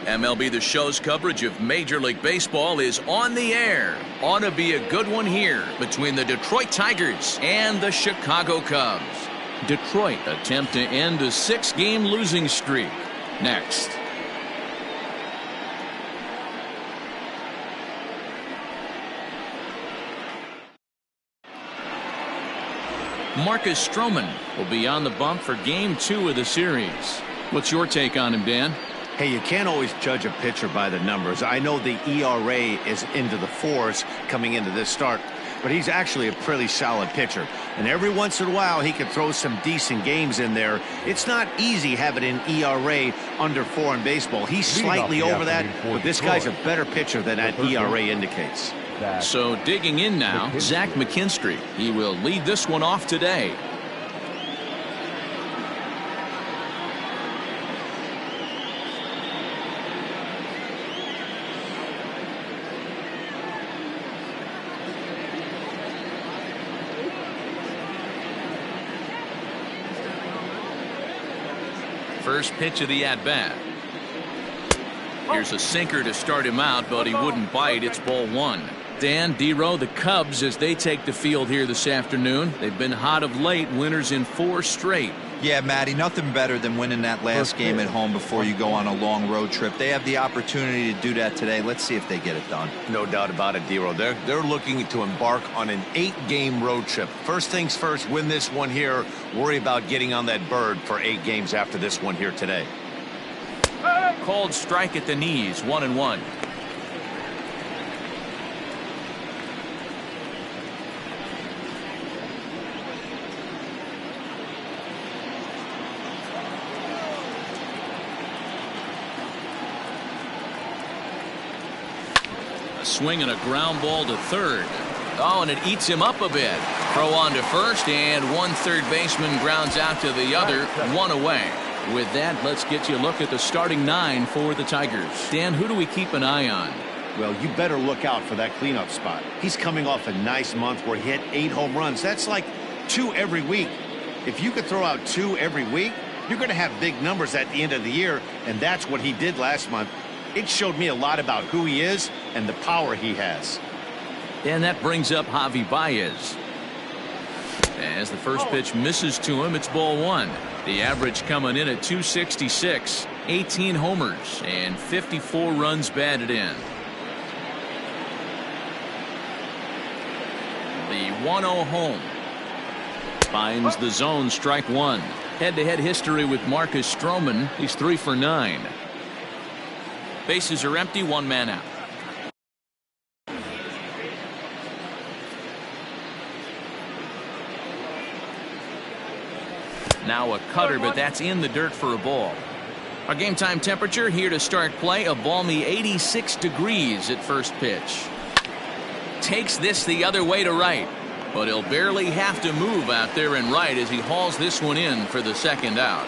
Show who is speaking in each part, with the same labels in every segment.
Speaker 1: MLB The Show's coverage of Major League Baseball is on the air. Ought to be a good one here between the Detroit Tigers and the Chicago Cubs. Detroit attempt to end a 6-game losing streak. Next. Marcus Stroman will be on the bump for Game 2 of the series. What's your take on him, Dan?
Speaker 2: Hey, you can't always judge a pitcher by the numbers. I know the ERA is into the 4s coming into this start, but he's actually a pretty solid pitcher. And every once in a while, he can throw some decent games in there. It's not easy having an ERA under 4 in baseball. He's slightly over that, but this guy's a better pitcher than that ERA indicates.
Speaker 1: So digging in now, Zach McKinstry. He will lead this one off today. First pitch of the at-bat. Here's a sinker to start him out, but he wouldn't bite. It's ball 1. Dan, D-Row, the Cubs, as they take the field here this afternoon. They've been hot of late, winners in 4 straight.
Speaker 3: Yeah, Matty, nothing better than winning that last game at home before you go on a long road trip. They have the opportunity to do that today. Let's see if they get it done.
Speaker 4: No doubt about it, D-Row. They're looking to embark on an 8-game road trip. First things first, win this one here. Worry about getting on that bird for 8 games after this one here today.
Speaker 1: Called strike at the knees, 1-1. A swing and a ground ball to third. Oh, and it eats him up a bit. Throw on to first, and one third baseman grounds out to the other, 1 away. With that, let's get you a look at the starting 9 for the Tigers. Dan, who do we keep an eye on?
Speaker 2: Well, you better look out for that cleanup spot. He's coming off a nice month where he hit 8 home runs. That's like 2 every week. If you could throw out 2 every week, you're going to have big numbers at the end of the year, and that's what he did last month. It showed me a lot about who he is and the power he has.
Speaker 1: And that brings up Javi Baez. As the first pitch misses to him, it's ball 1. The average coming in at 266, 18 homers, and 54 runs batted in. The 1-0 home. Finds the zone, strike 1. Head-to-head history with Marcus Stroman. He's 3 for 9. Bases are empty, 1 man out. Now a cutter, but that's in the dirt for a ball. Our game time temperature here to start play, a balmy 86 degrees at first pitch. Takes this the other way to right, but he'll barely have to move out there in right as he hauls this one in for the second out.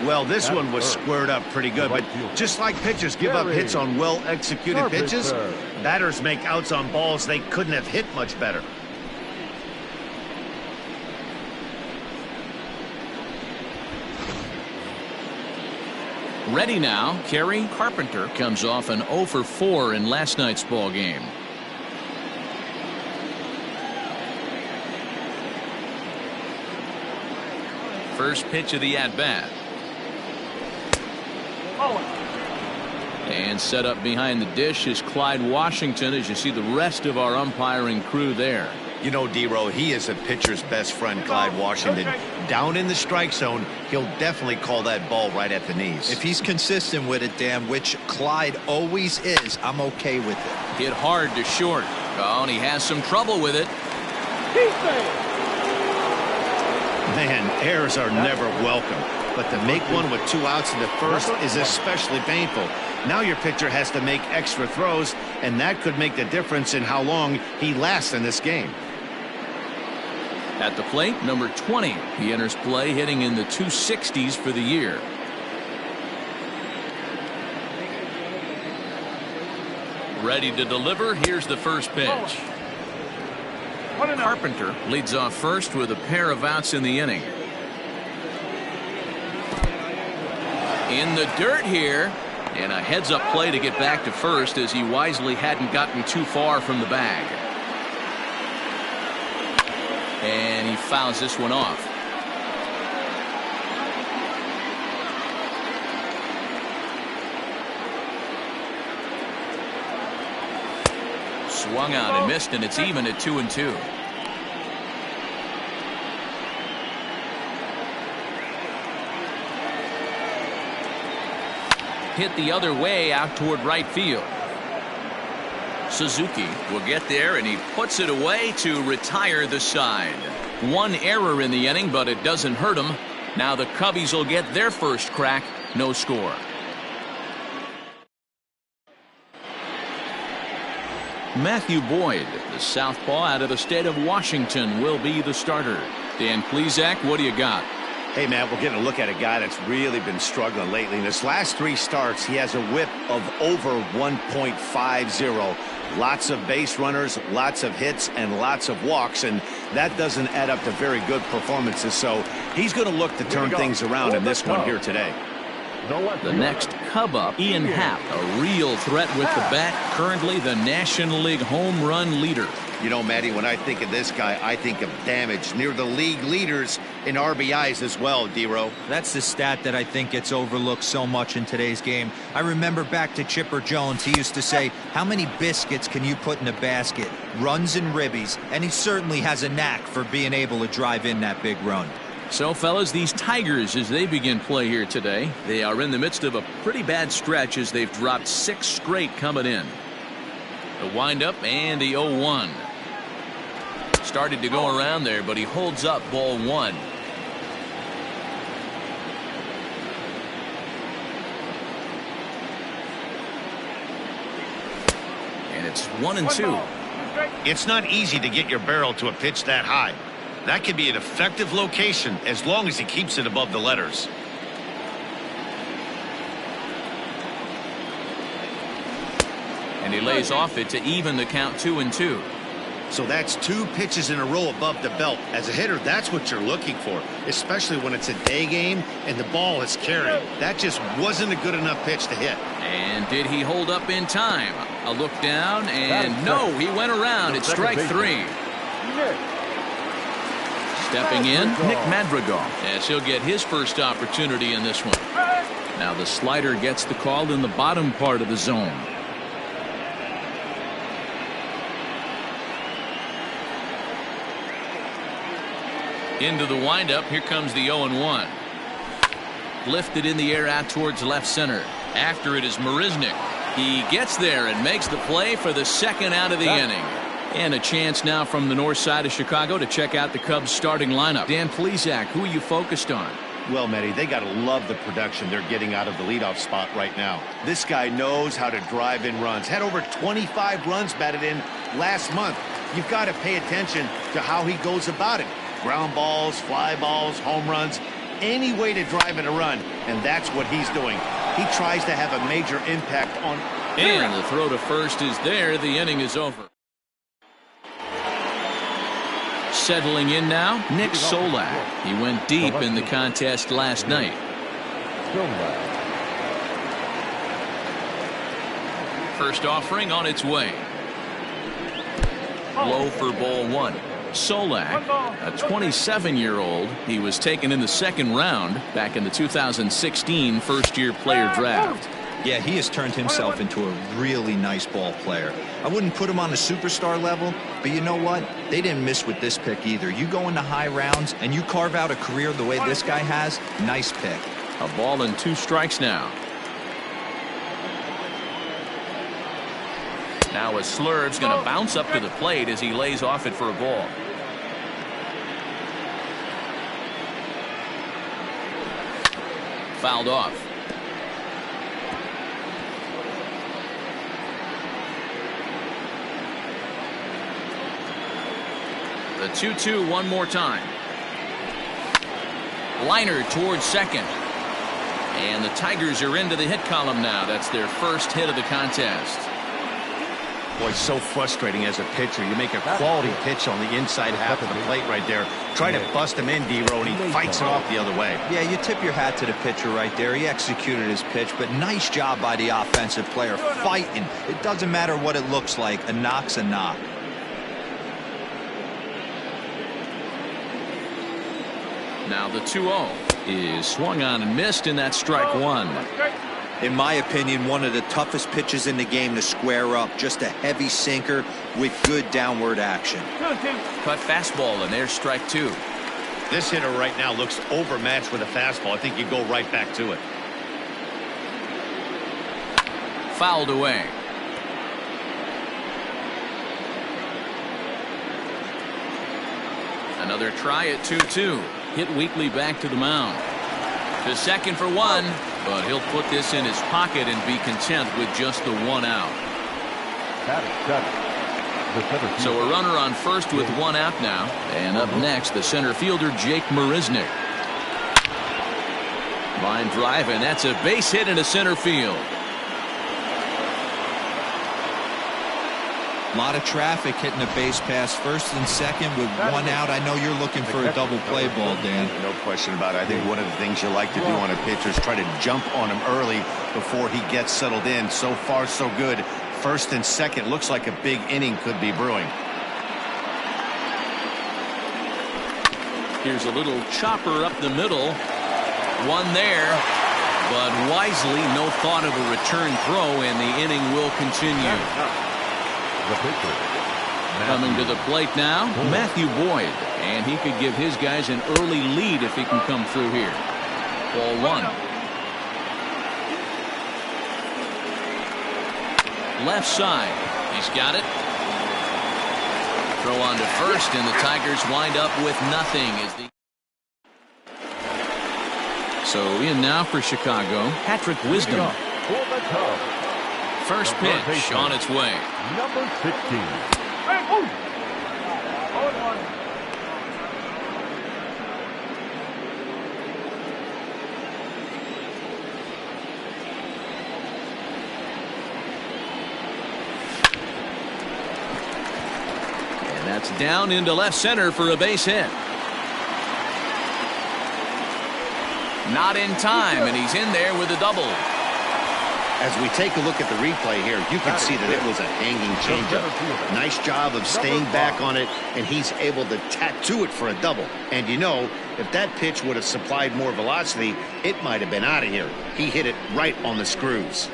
Speaker 2: Well, this one was squared up pretty good, but just like pitchers give up hits on well-executed pitches, batters make outs on balls they couldn't have hit much better.
Speaker 1: Ready now, Kerry Carpenter comes off an 0 for 4 in last night's ball game. First pitch of the at-bat. And set up behind the dish is Clyde Washington, as you see the rest of our umpiring crew there.
Speaker 4: You know, D-Row, he is a pitcher's best friend, Clyde Washington. Down in the strike zone, he'll definitely call that ball right at the knees.
Speaker 3: If he's consistent with it, Dan, which Clyde always is, I'm okay with it.
Speaker 1: Hit hard to short. Oh, and he has some trouble with it.
Speaker 2: Man, errors are never welcome, but to make one with 2 outs in the first is especially painful. Now your pitcher has to make extra throws, and that could make the difference in how long he lasts in this game.
Speaker 1: At the plate, number 20. He enters play hitting in the 260s for the year. Ready to deliver. Here's the first pitch. Carpenter leads off first with a pair of outs in the inning. In the dirt here. And a heads-up play to get back to first as he wisely hadn't gotten too far from the bag. And he fouls this one off. Swung out and missed, and it's even at 2-2. Hit the other way out toward right field. Suzuki will get there, and he puts it away to retire the side. One error in the inning, but it doesn't hurt him. Now the Cubbies will get their first crack. No score. Matthew Boyd, the southpaw out of the state of Washington, will be the starter. Dan Plesac, what do you got?
Speaker 2: Hey, man, we're getting a look at a guy that's really been struggling lately. In his last 3 starts, he has a whip of over 1.50. Lots of base runners, lots of hits, and lots of walks, and that doesn't add up to very good performances. So he's going to look to turn things around in this one here today.
Speaker 1: The next Cub up, Ian Happ, a real threat with the bat, currently the National League home run leader.
Speaker 2: You know, Matty, when I think of this guy, I think of damage. Near the league leaders in RBIs as well, D-Row.
Speaker 3: That's the stat that I think gets overlooked so much in today's game. I remember back to Chipper Jones. He used to say, how many biscuits can you put in a basket? Runs and ribbies. And he certainly has a knack for being able to drive in that big run.
Speaker 1: So, fellas, these Tigers, as they begin play here today, they are in the midst of a pretty bad stretch as they've dropped 6 straight coming in. The windup and the 0-1. Started to go around there, but he holds up ball 1. And it's 1-2.
Speaker 4: It's not easy to get your barrel to a pitch that high. That could be an effective location as long as he keeps it above the letters.
Speaker 1: And he lays off it to even the count 2-2.
Speaker 2: So that's 2 pitches in a row above the belt. As a hitter, that's what you're looking for, especially when it's a day game and the ball is carried. That just wasn't a good enough pitch to hit.
Speaker 1: And did he hold up in time? A look down, and no, he went around. It's strike 3. Stepping in, Nick Madrigal, as he'll get his first opportunity in this one. Now the slider gets the call in the bottom part of the zone. Into the windup. Here comes the 0-1. Lifted in the air out towards left center. After it is Marisnik. He gets there and makes the play for the second out of the inning. And a chance now from the north side of Chicago to check out the Cubs starting lineup. Dan Plesac, who are you focused on?
Speaker 2: Well, Matty, they got to love the production they're getting out of the leadoff spot right now. This guy knows how to drive in runs. Had over 25 runs batted in last month. You've got to pay attention to how he goes about it. Ground balls, fly balls, home runs, any way to drive in a run, and that's what he's doing. He tries to have a major impact on...
Speaker 1: And the throw to first is there. The inning is over. Settling in now, Nick Solak. He went deep in the contest last night. First offering on its way. Low for ball 1. Solak, a 27-year-old. He was taken in the second round back in the 2016 first-year player draft.
Speaker 3: Yeah, he has turned himself into a really nice ball player. I wouldn't put him on a superstar level, but you know what? They didn't miss with this pick either. You go into high rounds and you carve out a career the way this guy has, nice pick.
Speaker 1: A ball and 2 strikes now. Now a Slurve's going to bounce up to the plate as he lays off it for a ball. Fouled off. The 2-2 one more time. Liner towards second. And the Tigers are into the hit column now. That's their first hit of the contest.
Speaker 2: Boy, so frustrating as a pitcher. You make a quality pitch on the inside half of the plate right there. Try to bust him in, D-Row, and he fights it off the other way.
Speaker 3: Yeah, you tip your hat to the pitcher right there. He executed his pitch, but nice job by the offensive player fighting. It doesn't matter what it looks like. A knock's a knock.
Speaker 1: Now the 2-0 is swung on and missed, and that's strike one.
Speaker 3: In my opinion, one of the toughest pitches in the game to square up. Just a heavy sinker with good downward action.
Speaker 1: Cut fastball, and there's strike two.
Speaker 2: This hitter right now looks overmatched with a fastball. I think you go right back to it.
Speaker 1: Fouled away. Another try at 2-2. Hit weakly back to the mound. To second for one, but he'll put this in his pocket and be content with just the one out. So a runner on first with one out now. And up next, the center fielder, Jake Marisnick. Line drive, and that's a base hit into center field.
Speaker 3: A lot of traffic hitting the base pass first and second with one out. I know you're looking for a double play ball, Dan.
Speaker 2: No question about it. I think one of the things you like to do on a pitcher is try to jump on him early before he gets settled in. So far, so good. First and second looks like a big inning could be brewing.
Speaker 1: Here's a little chopper up the middle. One there, but wisely, no thought of a return throw, and the inning will continue. Coming to the plate now, Matthew Boyd, and he could give his guys an early lead if he can come through here. Ball one. Left side, he's got it. Throw on to first, and the Tigers wind up with nothing. So in now for Chicago, Patrick Wisdom. First pitch on its way.
Speaker 5: Number 16.
Speaker 1: And that's down into left center for a base hit. Not in time, and he's in there with a double.
Speaker 2: As we take a look at the replay here, you can see that it was a hanging changeup. Nice job of staying back on it, and he's able to tattoo it for a double. And you know, if that pitch would have supplied more velocity, it might have been out of here. He hit it right on the screws.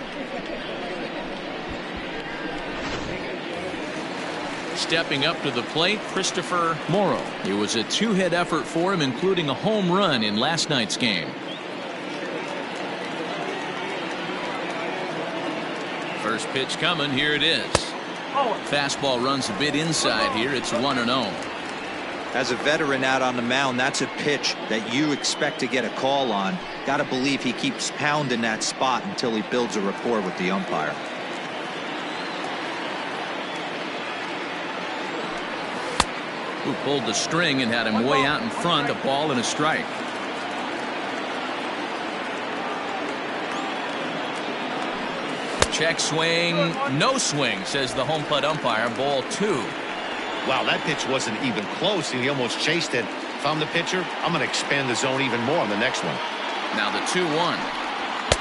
Speaker 1: Stepping up to the plate, Christopher Morrow. It was a two-hit effort for him, including a home run in last night's game. First pitch coming, here it is. Fastball runs a bit inside here. It's 1-0.
Speaker 3: As a veteran out on the mound, that's a pitch that you expect to get a call on. Got to believe he keeps pounding that spot until he builds a rapport with the umpire.
Speaker 1: Who pulled the string and had him way out in front, a ball and a strike. Check swing, no swing, says the home plate umpire. Ball two.
Speaker 2: Wow, that pitch wasn't even close, and he almost chased it. If I'm the pitcher, I'm going to expand the zone even more on the next one.
Speaker 1: Now the 2-1.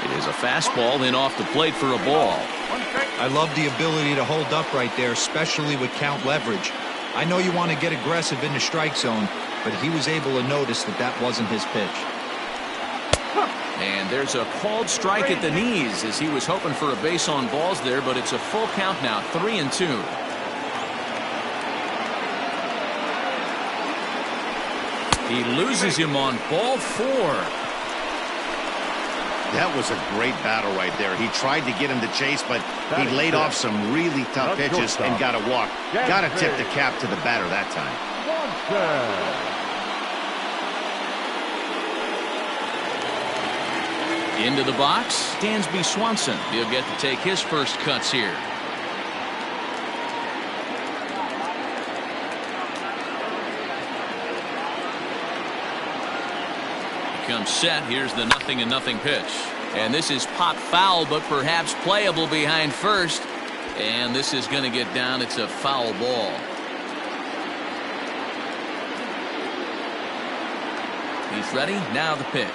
Speaker 1: It is a fastball, then off the plate for a ball.
Speaker 3: I love the ability to hold up right there, especially with count leverage. I know you want to get aggressive in the strike zone, but he was able to notice that that wasn't his pitch.
Speaker 1: And there's a called strike at the knees as he was hoping for a base on balls there, but it's a full count now, 3-2. He loses him on ball four.
Speaker 2: That was a great battle right there. He tried to get him to chase, but he laid off some really tough pitches and got a walk. Got to tip the cap to the batter that time.
Speaker 1: Into the box, Dansby Swanson. He'll get to take his first cuts here. Comes set. Here's the 0-0 pitch. And this is pop foul, but perhaps playable behind first. And this is going to get down. It's a foul ball. He's ready. Now the pitch.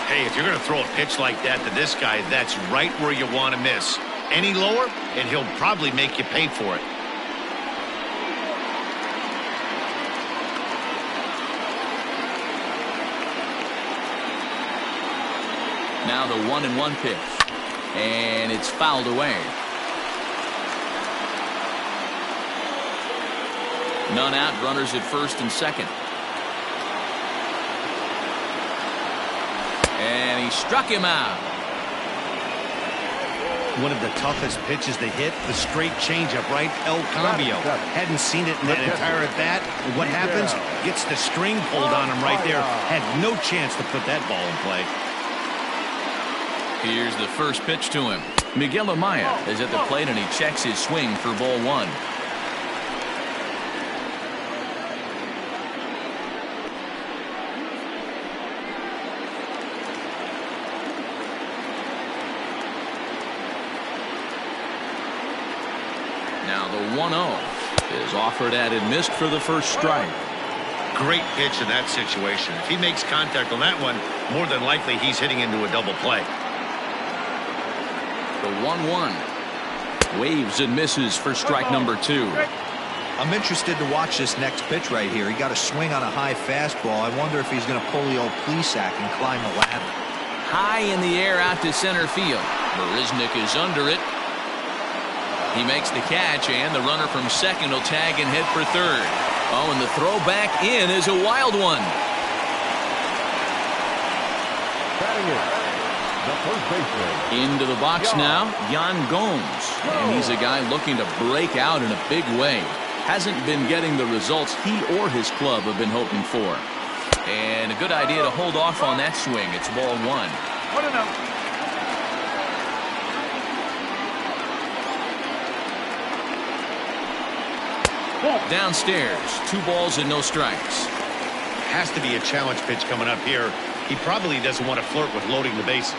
Speaker 2: Hey, if you're going to throw a pitch like that to this guy, that's right where you want to miss. Any lower, and he'll probably make you pay for it.
Speaker 1: Now the 1-1 pitch. And it's fouled away. None out. Runners at first and second. And he struck him out.
Speaker 2: One of the toughest pitches to hit, the straight changeup, right? El Cambio. Hadn't seen it in that entire at bat. What happens? Gets the string pulled on him right there. Had no chance to put that ball in play.
Speaker 1: Here's the first pitch to him. Miguel Amaya is at the plate, and he checks his swing for ball one. Now the 1-0 is offered at and missed for the first strike.
Speaker 2: Great pitch in that situation. If he makes contact on that one, more than likely he's hitting into a double play.
Speaker 1: The 1-1 waves and misses for strike number 2.
Speaker 3: I'm interested to watch this next pitch right here. He got a swing on a high fastball. I wonder if he's going to pull the old Plesac and climb the ladder.
Speaker 1: High in the air out to center field. Marisnik is under it. He makes the catch, and the runner from second will tag and head for third. Oh, and the throw back in is a wild one. Into the box now, Yan Gomes. And he's a guy looking to break out in a big way. Hasn't been getting the results he or his club have been hoping for. And a good idea to hold off on that swing. It's ball one. Downstairs, 2 balls and no strikes.
Speaker 2: Has to be a challenge pitch coming up here. He probably doesn't want to flirt with loading the bases.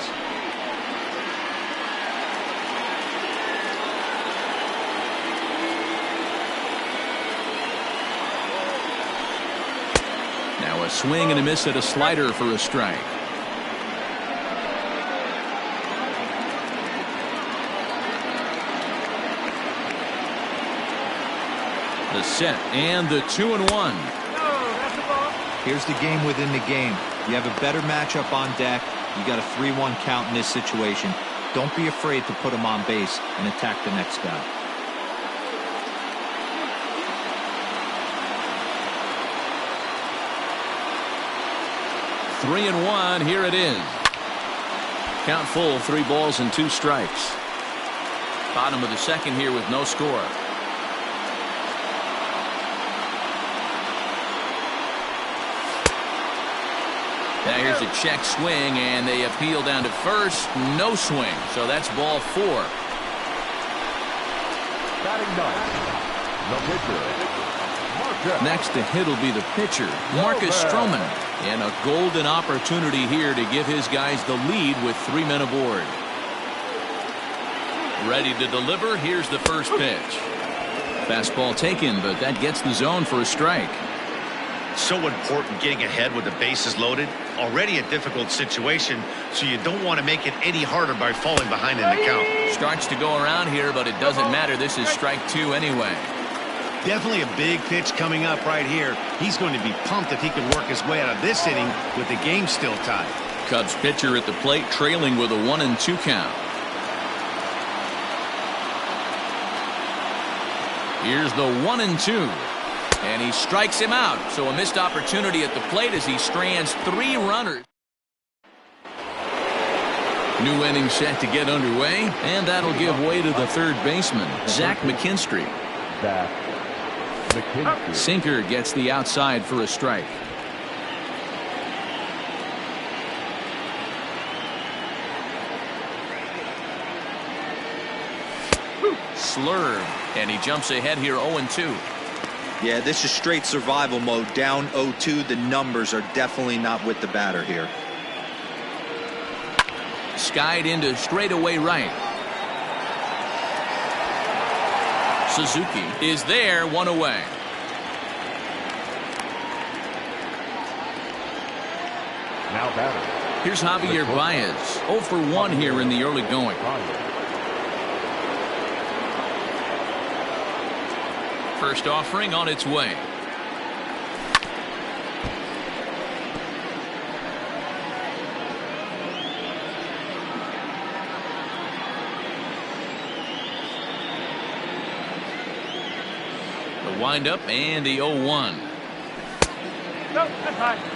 Speaker 1: Now a swing and a miss at a slider for a strike. The set and the 2-1.
Speaker 3: Here's the game within the game. You have a better matchup on deck. You got a 3-1 count in this situation. Don't be afraid to put him on base and attack the next guy.
Speaker 1: Three and 1. Here it is. Count full. 3 balls and 2 strikes. Bottom of the second here with no score. Now here's a check swing, and they appeal down to first. No swing, so that's ball 4. Next to hit will be the pitcher, Marcus Stroman. And a golden opportunity here to give his guys the lead with 3 men aboard. Ready to deliver. Here's the first pitch. Fastball taken, but that gets the zone for a strike.
Speaker 2: So important getting ahead with the bases loaded. Already a difficult situation, so you don't want to make it any harder by falling behind in the count.
Speaker 1: Starts to go around here, but it doesn't matter. This is strike 2 anyway.
Speaker 2: Definitely a big pitch coming up right here. He's going to be pumped if he can work his way out of this inning with the game still tied.
Speaker 1: Cubs pitcher at the plate, trailing with a 1-2 count. Here's the 1-2. And he strikes him out. So a missed opportunity at the plate as he strands 3 runners. New inning set to get underway, and that'll give way to the third baseman, Zach McKinstry. Sinker gets the outside for a strike. Slurve, and he jumps ahead here 0-2.
Speaker 3: Yeah, this is straight survival mode. Down 0-2. The numbers are definitely not with the batter here.
Speaker 1: Skied into straightaway right. Suzuki is there, one away.
Speaker 5: Now batting.
Speaker 1: Here's Javier Baez, 0 for 1 here in the early going. First offering on its way. The windup and the 0-1.
Speaker 5: No, that's high.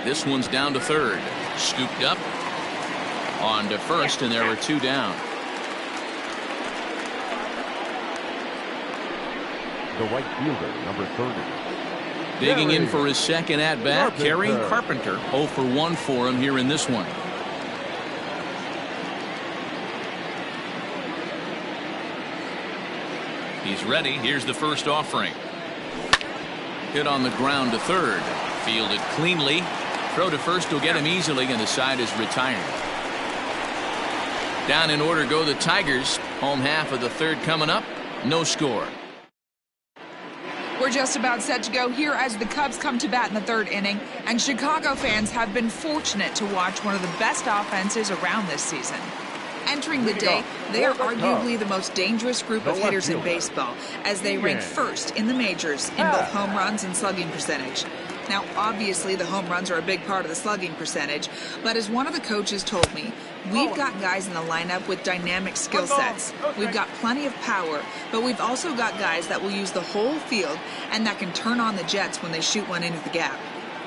Speaker 1: This one's down to third. Scooped up. On to first, and there are 2 down.
Speaker 5: The right fielder, number 30.
Speaker 1: Digging in for his second at-bat, Kerry Carpenter. 0 for 1 for him here in this one. He's ready. Here's the first offering. Hit on the ground to third. Fielded cleanly. Throw to first will get him easily, and the side is retired. Down in order go the Tigers. Home half of the third coming up. No score.
Speaker 6: We're just about set to go here as the Cubs come to bat in the third inning, and Chicago fans have been fortunate to watch one of the best offenses around this season. Entering the day, they are arguably the most dangerous group of hitters in baseball, as they rank first in the majors in both home runs and slugging percentage. Now, obviously, the home runs are a big part of the slugging percentage, but as one of the coaches told me, we've got guys in the lineup with dynamic skill sets. We've got plenty of power, but we've also got guys that will use the whole field and that can turn on the jets when they shoot one into the gap.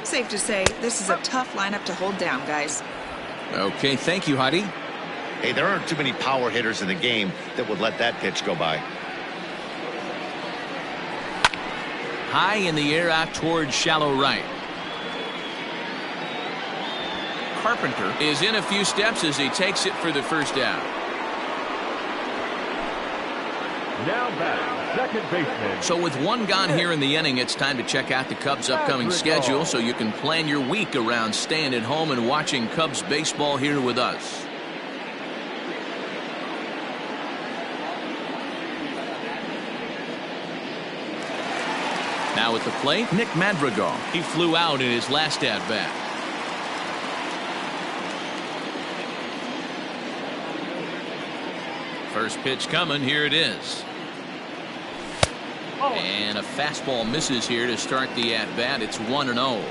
Speaker 6: Safe to say, this is a tough lineup to hold down, guys.
Speaker 1: Okay, thank you, Heidi.
Speaker 2: Hey, there aren't too many power hitters in the game that would let that pitch go by.
Speaker 1: High in the air out toward shallow right. Carpenter is in a few steps as he takes it for the first out.
Speaker 5: Now batting, second baseman.
Speaker 1: So with 1 gone here in the inning, it's time to check out the Cubs' upcoming schedule so you can plan your week around staying at home and watching Cubs baseball here with us. Now at the plate, Nick Madrigal. He flew out in his last at-bat. First pitch coming. Here it is. And a fastball misses here to start the at-bat. It's 1-0.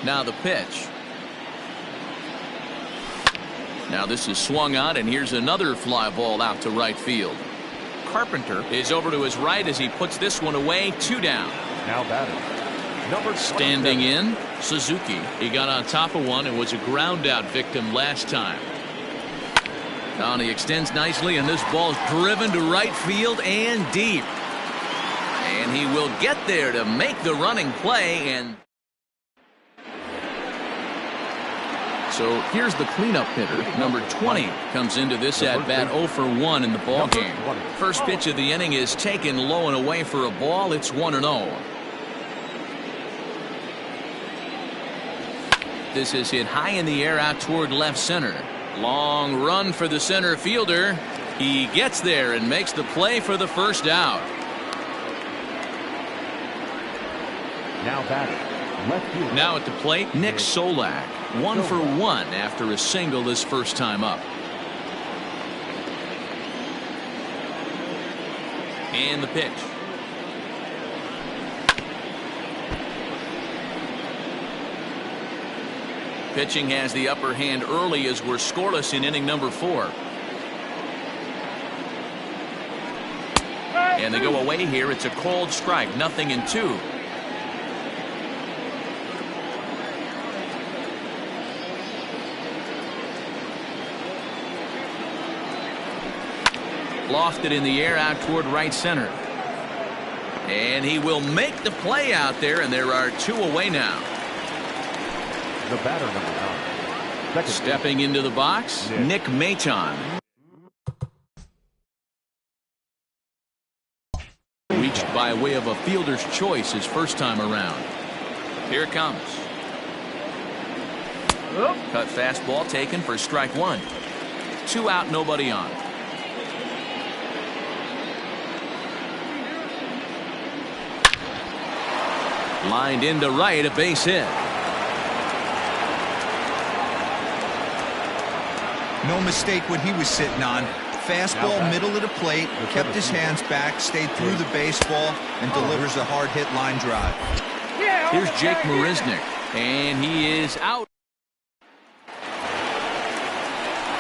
Speaker 1: Now the pitch. Now this is swung on, and here's another fly ball out to right field. Carpenter is over to his right as he puts this one away. 2 down.
Speaker 5: Now batting. Number
Speaker 1: Standing in, Suzuki. He got on top of one and was a ground out victim last time. Now he extends nicely, and this ball's driven to right field and deep. And he will get there to make the running play. And so here's the cleanup hitter. Number 20 comes into this at-bat 0 for 1 in the ball game. First pitch of the inning is taken low and away for a ball. It's 1-0. This is hit high in the air out toward left center. Long run for the center fielder. He gets there and makes the play for the first out.
Speaker 5: Now batting. Left field.
Speaker 1: Now at the plate, Nick Solak. 1 for 1 after a single this first time up. And the pitch. Pitching has the upper hand early as we're scoreless in inning number 4. And they go away here. It's a cold strike. 0-2. Lofted in the air out toward right center. And he will make the play out there, and there are 2 away now.
Speaker 5: The batter, number 9.
Speaker 1: Stepping into the box, Nick Maton. reached by way of a fielder's choice his first time around. Here it comes. Cut fastball taken for strike one. 2 out, nobody on. Lined into right, a base hit.
Speaker 3: No mistake what he was sitting on. Fastball middle of the plate, kept his hands back, stayed through the baseball, and delivers a hard hit line drive.
Speaker 1: Here's Jake Marisnick, and he is out.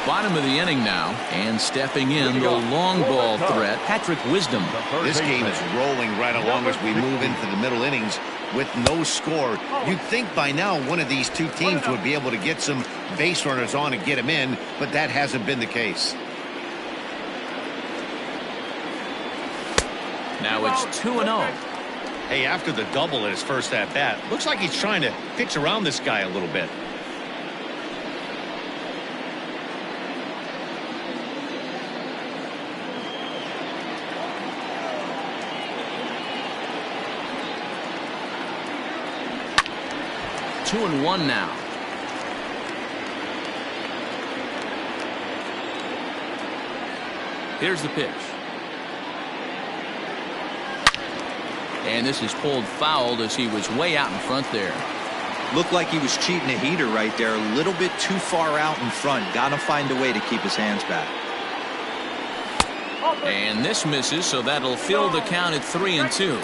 Speaker 1: Bottom of the inning now, and stepping in the long ball threat, Patrick Wisdom.
Speaker 2: This game is rolling right along as we move into the middle innings with no score. You'd think by now one of these two teams would be able to get some base runners on and get them in, but that hasn't been the case.
Speaker 1: Now it's 2-0.
Speaker 2: Hey, after the double at his first at-bat, looks like he's trying to pitch around this guy a little bit.
Speaker 1: Two and one now. Here's the pitch. And this is pulled foul as he was way out in front there.
Speaker 3: Looked like he was cheating a heater right there. A little bit too far out in front. Gotta find a way to keep his hands back.
Speaker 1: And this misses, so that'll fill the count at 3-2.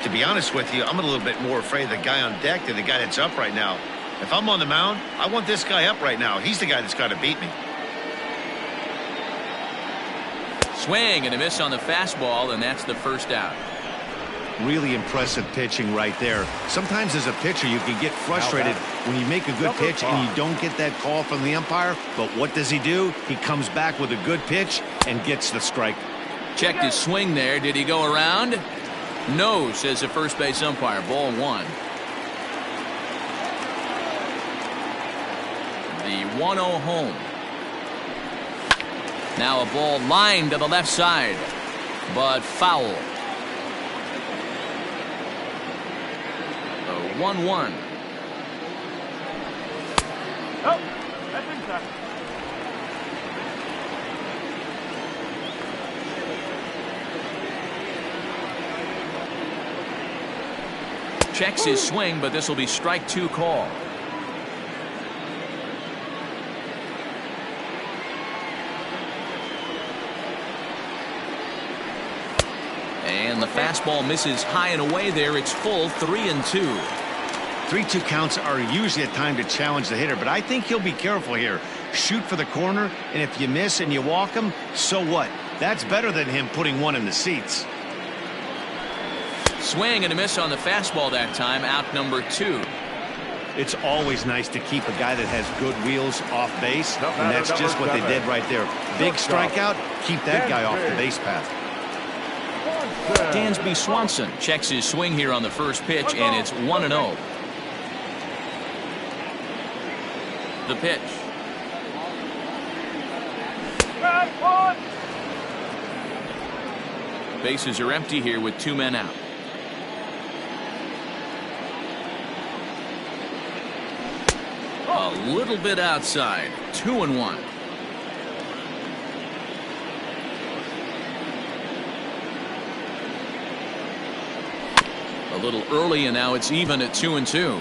Speaker 2: To be honest with you, I'm a little bit more afraid of the guy on deck than the guy that's up right now. If I'm on the mound, I want this guy up right now. He's the guy that's got to beat me.
Speaker 1: Swing and a miss on the fastball, and that's the first out.
Speaker 2: Really impressive pitching right there. Sometimes as a pitcher, you can get frustrated when you make a good pitch and you don't get that call from the umpire. But what does he do? He comes back with a good pitch and gets the strike.
Speaker 1: Checked his swing there. Did he go around? No, says the first base umpire. Ball one. The 1-0 home. Now a ball lined to the left side, but foul. The 1-1.
Speaker 7: Oh, that's inside.
Speaker 1: Checks his swing, but this will be strike two call. And the fastball misses high and away there. It's full 3-2.
Speaker 2: 3-2 counts are usually a time to challenge the hitter, but I think he'll be careful here. Shoot for the corner, and if you miss and you walk him, so what? That's better than him putting one in the seats.
Speaker 1: Swing and a miss on the fastball that time. Out number 2.
Speaker 2: It's always nice to keep a guy that has good wheels off base, and that's just what they did right there. Big strikeout, keep that guy off the base path.
Speaker 1: Dansby Swanson checks his swing here on the first pitch, and it's 1-0. The pitch. Bases are empty here with 2 men out. A little bit outside. 2-1. A little early, and now it's even at 2-2.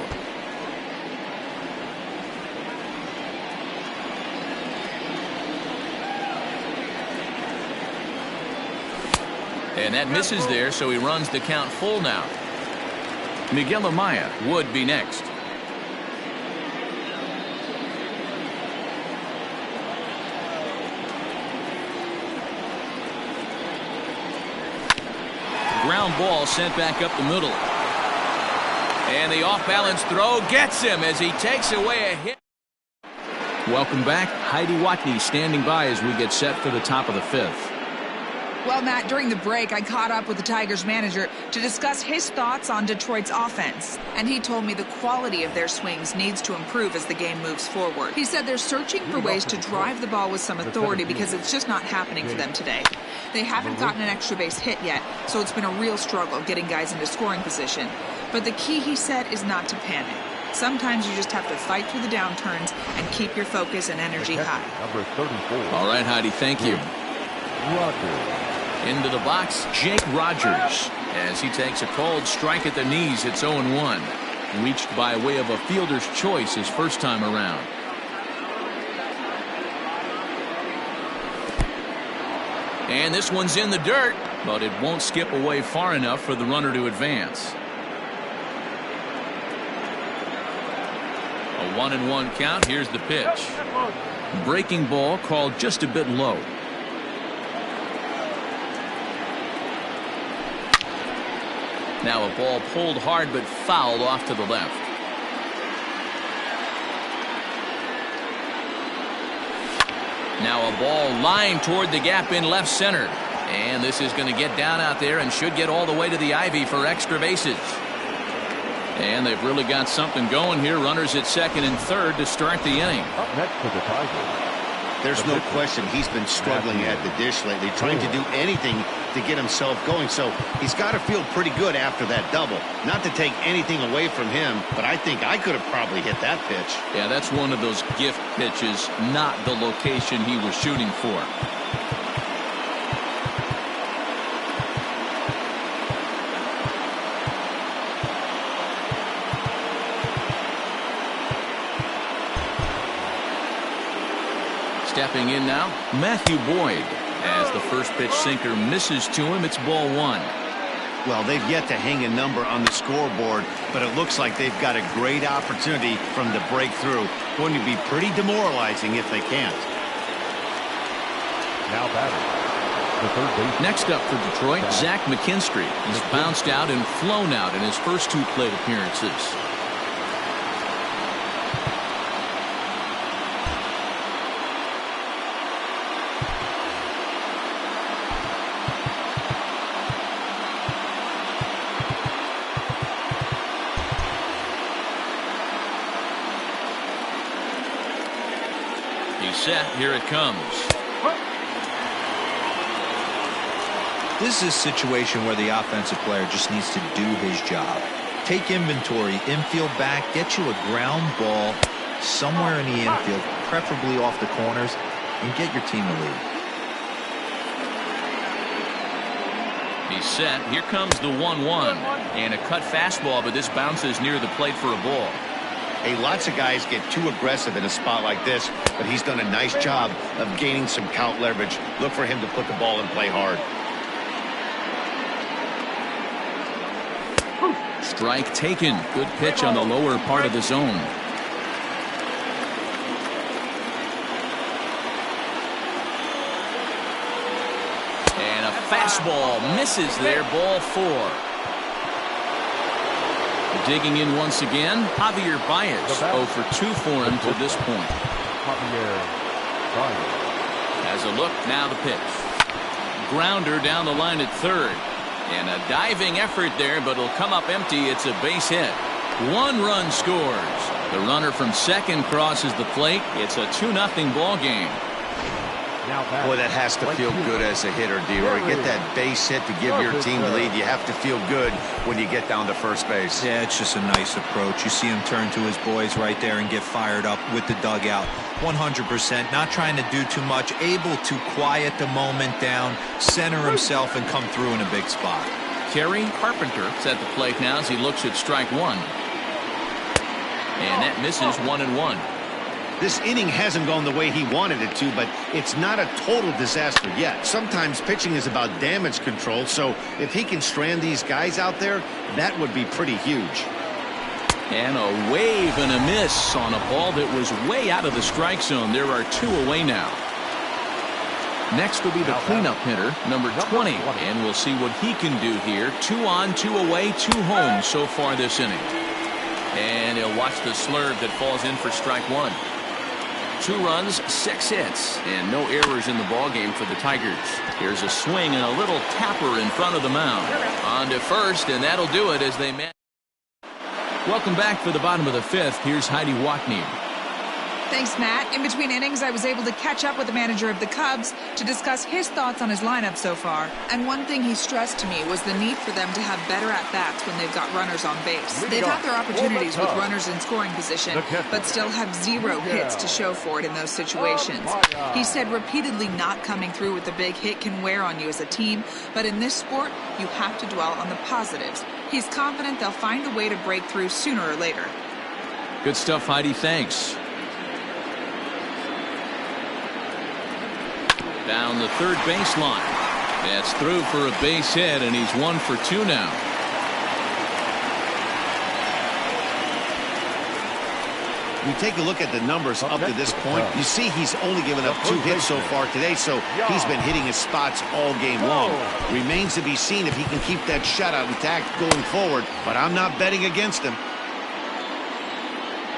Speaker 1: And that misses there, so he runs the count full now. Miguel Amaya would be next. Ground ball sent back up the middle. And the off-balance throw gets him as he takes away a hit. Welcome back. Heidi Watney standing by as we get set for the top of the 5th.
Speaker 6: Well, Matt, during the break, I caught up with the Tigers manager to discuss his thoughts on Detroit's offense. And he told me the quality of their swings needs to improve as the game moves forward. He said they're searching for ways to drive the ball with some authority because it's just not happening for them today. They haven't gotten an extra base hit yet, so it's been a real struggle getting guys into scoring position. But the key, he said, is not to panic. Sometimes you just have to fight through the downturns and keep your focus and energy high.
Speaker 5: Number 34.
Speaker 1: All right, Heidi, thank you.
Speaker 5: Rogers.
Speaker 1: Into the box, Jake Rogers, as he takes a cold strike at the knees. It's 0-1. Reached by way of a fielder's choice his first time around. And this one's in the dirt, but it won't skip away far enough for the runner to advance. A 1-1 count. Here's the pitch. Breaking ball called just a bit low. Now a ball pulled hard but fouled off to the left. Now a ball lined toward the gap in left center. And this is going to get down out there and should get all the way to the ivy for extra bases. And they've really got something going here. Runners at second and third to start the inning.
Speaker 5: Up next for the Tigers.
Speaker 2: There's no question he's been struggling at the dish lately, trying to do anything to get himself going. So he's got to feel pretty good after that double. Not to take anything away from him, but I think I could have probably hit that pitch.
Speaker 1: Yeah, that's one of those gift pitches, not the location he was shooting for. Stepping in now, Matthew Boyd. As the first pitch sinker misses to him, it's ball one.
Speaker 2: Well, they've yet to hang a number on the scoreboard, but it looks like they've got a great opportunity from the breakthrough. Going to be pretty demoralizing if they can't.
Speaker 5: Now batting. The third base.
Speaker 1: Next up for Detroit, Zach McKinstry. He's bounced out and flown out in his first two plate appearances. Set. Here it comes.
Speaker 3: This is a situation where the offensive player just needs to do his job. Take inventory, infield back, get you a ground ball somewhere in the infield, preferably off the corners, and get your team a lead.
Speaker 1: He's set. Here comes the 1-1. And a cut fastball, but this bounces near the plate for a ball.
Speaker 2: Hey, lots of guys get too aggressive in a spot like this, but he's done a nice job of gaining some count leverage. Look for him to put the ball in play hard.
Speaker 1: Strike taken. Good pitch on the lower part of the zone. And a fastball misses there. Ball four. Digging in once again, Javier Baez. 0 for 2 for him to this point.
Speaker 5: Javier Baez.
Speaker 1: As a look, now the pitch. Grounder down the line at third. And a diving effort there, but it'll come up empty. It's a base hit. 1 run scores. The runner from second crosses the plate. It's a 2-0 ball game.
Speaker 2: Boy, that has to feel good as a hitter, D-Roy. Get that base hit to give your team the lead. You have to feel good when you get down to first base.
Speaker 3: Yeah, it's just a nice approach. You see him turn to his boys right there and get fired up with the dugout. 100%, not trying to do too much, able to quiet the moment down, center himself, and come through in a big spot.
Speaker 1: Kerry Carpenter is at the plate now as he looks at strike one. And that misses 1-1.
Speaker 2: This inning hasn't gone the way he wanted it to, but it's not a total disaster yet. Sometimes pitching is about damage control, so if he can strand these guys out there, that would be pretty huge.
Speaker 1: And a wave and a miss on a ball that was way out of the strike zone. There are 2 away now. Next will be the cleanup hitter, number 20, and we'll see what he can do here. 2 on, 2 away, 2 home so far this inning. And he'll watch the slurve that falls in for strike one. 2 runs, 6 hits, and no errors in the ballgame for the Tigers. Here's a swing and a little tapper in front of the mound. On to first, and that'll do it as they manage. Welcome back for the bottom of the 5th. Here's Heidi Watney.
Speaker 6: Thanks, Matt. In between innings, I was able to catch up with the manager of the Cubs to discuss his thoughts on his lineup so far. And one thing he stressed to me was the need for them to have better at-bats when they've got runners on base. They've had their opportunities with runners in scoring position, but still have 0 hits to show for it in those situations. He said repeatedly not coming through with a big hit can wear on you as a team, but in this sport, you have to dwell on the positives. He's confident they'll find a way to break through sooner or later.
Speaker 1: Good stuff, Heidi. Thanks. Down the third baseline. That's through for a base hit, and he's 1 for 2 now.
Speaker 2: We take a look at the numbers up to this point. You see he's only given up 2 hits so far today, so he's been hitting his spots all game long. Remains to be seen if he can keep that shutout intact going forward, but I'm not betting against him.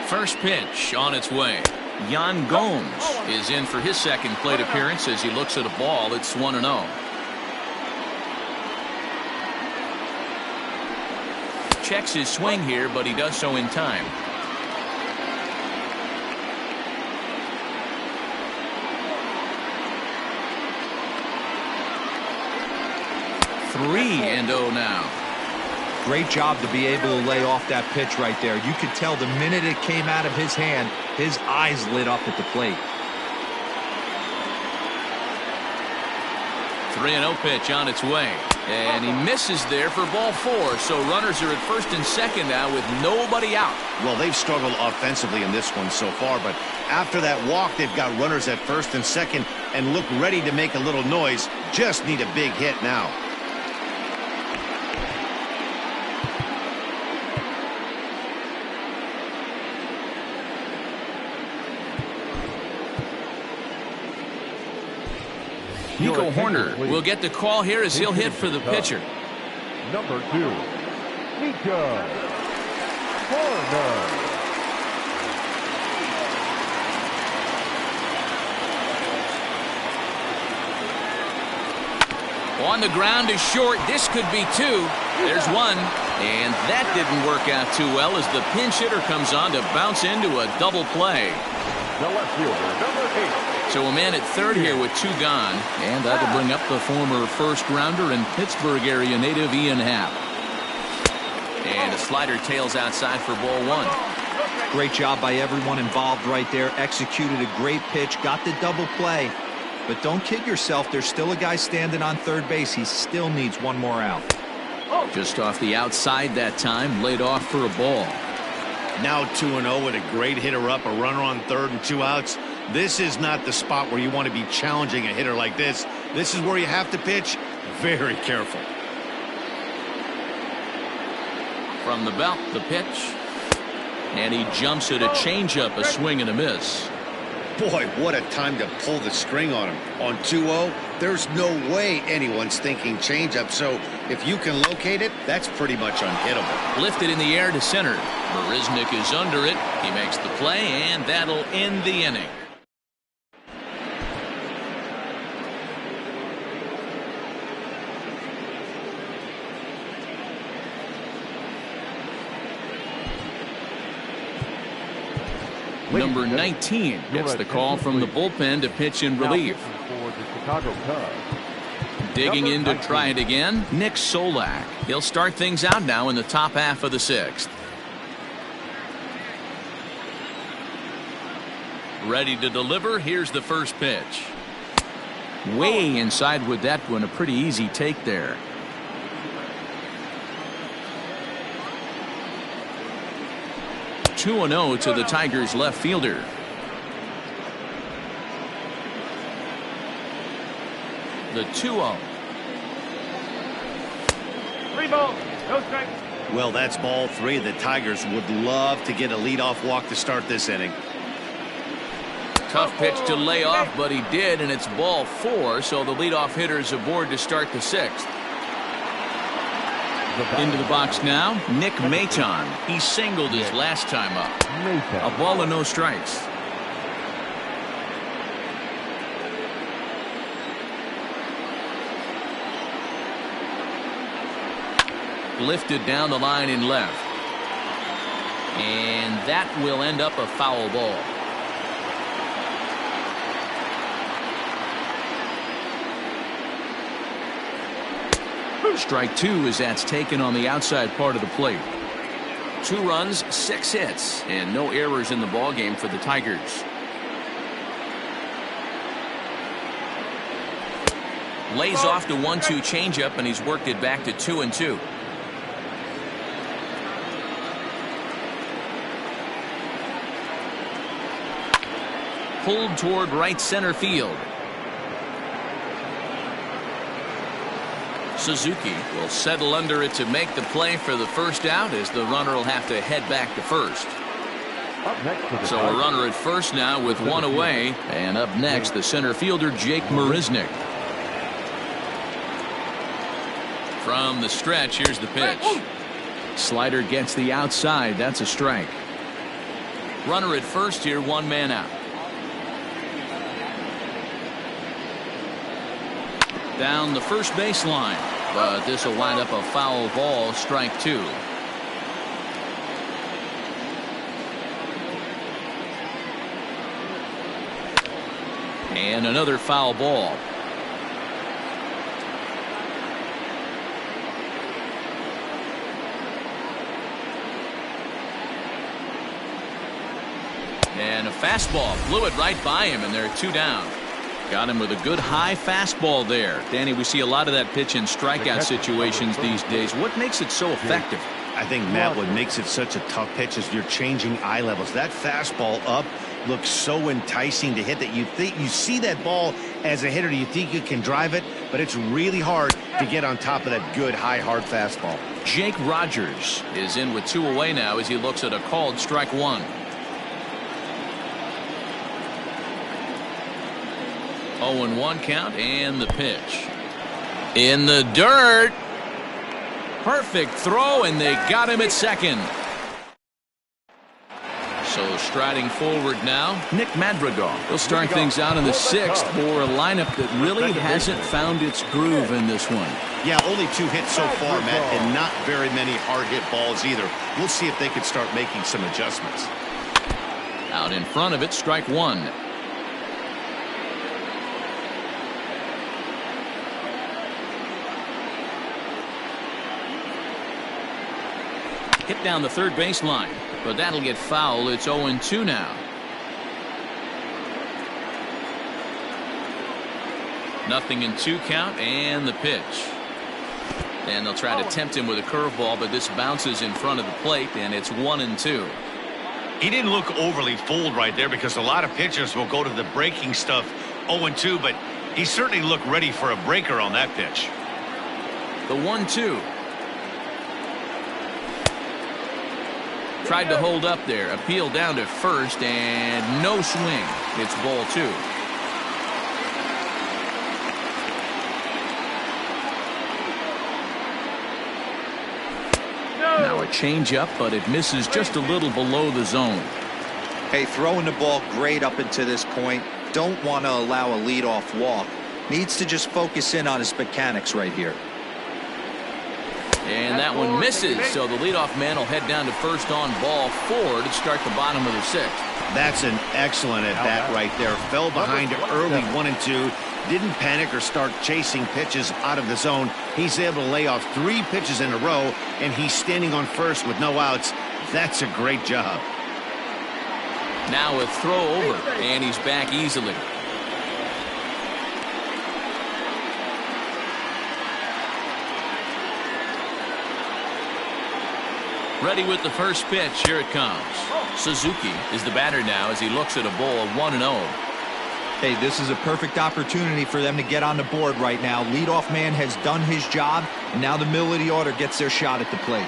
Speaker 1: First pitch on its way. Yan Gomes is in for his second plate appearance as he looks at a ball. It's 1-0. Checks his swing here, but he does so in time. Three and 0 now.
Speaker 3: Great job to be able to lay off that pitch right there. You could tell the minute it came out of his hand, his eyes lit up at the plate.
Speaker 1: 3-0 pitch on its way. And he misses there for ball 4. So runners are at first and second now with nobody out.
Speaker 2: Well, they've struggled offensively in this one so far, but after that walk, they've got runners at first and second and look ready to make a little noise. Just need a big hit now.
Speaker 1: Nico Horner will get the call here as he'll hit for the pitcher.
Speaker 5: Number 2, Nico Horner.
Speaker 1: On the ground is short. This could be 2. There's 1. And that didn't work out too well as the pinch hitter comes on to bounce into a double play.
Speaker 5: The left fielder, number 8.
Speaker 1: So a man at third here with 2 gone, and that'll bring up the former first-rounder and Pittsburgh area native Ian Happ. And a slider tails outside for ball 1.
Speaker 3: Great job by everyone involved right there. Executed a great pitch, got the double play. But don't kid yourself, there's still a guy standing on third base. He still needs 1 more out.
Speaker 1: Just off the outside that time, laid off for a ball.
Speaker 2: Now 2-0 with a great hitter up, a runner on third and 2 outs. This is not the spot where you want to be challenging a hitter like this. This is where you have to pitch very careful.
Speaker 1: From the belt, the pitch. And he jumps at a changeup, a swing and a miss.
Speaker 2: Boy, what a time to pull the string on him. On 2-0, there's no way anyone's thinking changeup, so if you can locate it, that's pretty much unhittable.
Speaker 1: Lifted in the air to center. Marisnik is under it. He makes the play, and that'll end the inning. Number 19 gets the call from the bullpen to pitch in relief. Digging in to try it again, Nick Solak. He'll start things out now in the top half of the 6th. Ready to deliver. Here's the first pitch. Way inside with that one. A pretty easy take there. (2-0) to the Tigers left fielder. The 2-0.
Speaker 7: 3 balls, no strikes.
Speaker 2: Well, that's ball 3. The Tigers would love to get a leadoff walk to start this inning.
Speaker 1: Tough pitch to lay off, but he did, and it's ball 4, so the leadoff hitter is aboard to start the 6th. Into the box now, Nick Maton. He singled his last time up. A ball and no strikes. lifted down the line in left. And that will end up a foul ball. Strike two as that's taken on the outside part of the plate. 2 runs, 6 hits, and no errors in the ballgame for the Tigers. Lays off the 1-2 changeup, and he's worked it back to 2-2. Pulled toward right center field. Suzuki will settle under it to make the play for the first out, as the runner will have to head back to first. So a runner at first now with 1 away, and up next the center fielder Jake Marisnick. From the stretch, here's the pitch. Slider gets the outside. That's a strike. Runner at first here, 1 man out. Down the first baseline, but this will wind up a foul ball, strike 2. And another foul ball. And a fastball blew it right by him, and there are 2 down. Got him with a good high fastball there. Danny, we see a lot of that pitch in strikeout situations these days. What makes it so effective?
Speaker 2: I think, Matt, what makes it such a tough pitch is you're changing eye levels. That fastball up looks so enticing to hit that you see that ball as a hitter, you think you can drive it, but it's really hard to get on top of that good high hard fastball.
Speaker 1: Jake Rogers is in with 2 away now as he looks at a called strike 1. 0-1 count, and the pitch. In the dirt. Perfect throw, and they got him at second. So striding forward now, Nick Madrigal. He'll start things out in the 6th for a lineup that really hasn't found its groove in this one.
Speaker 2: Yeah, only 2 hits so far, Matt, and not very many hard hit balls either. We'll see if they can start making some adjustments.
Speaker 1: Out in front of it, strike 1. Hit down the third baseline, but that'll get foul. It's 0-2 now. Nothing in 2 count, and the pitch. And they'll try to tempt him with a curveball, but this bounces in front of the plate, and it's 1-2.
Speaker 2: He didn't look overly fooled right there, because a lot of pitchers will go to the breaking stuff 0-2, but he certainly looked ready for a breaker on that pitch.
Speaker 1: The 1-2. Tried to hold up there, appeal down to first, and no swing. It's ball 2. Now a changeup, but it misses just a little below the zone.
Speaker 3: Hey, throwing the ball great up into this point. Don't want to allow a leadoff walk. Needs to just focus in on his mechanics right here.
Speaker 1: And that one misses, so the leadoff man will head down to first on ball 4 to start the bottom of the 6th.
Speaker 2: That's an excellent at bat right there. Fell behind early 1-2. Didn't panic or start chasing pitches out of the zone. He's able to lay off 3 pitches in a row, and he's standing on first with no outs. That's a great job.
Speaker 1: Now a throw over, and he's back easily. Ready with the first pitch. Here it comes. Suzuki is the batter now as he looks at a ball 1-0.
Speaker 3: Hey, this is a perfect opportunity for them to get on the board right now. Leadoff man has done his job, and now the middle of the order gets their shot at the plate.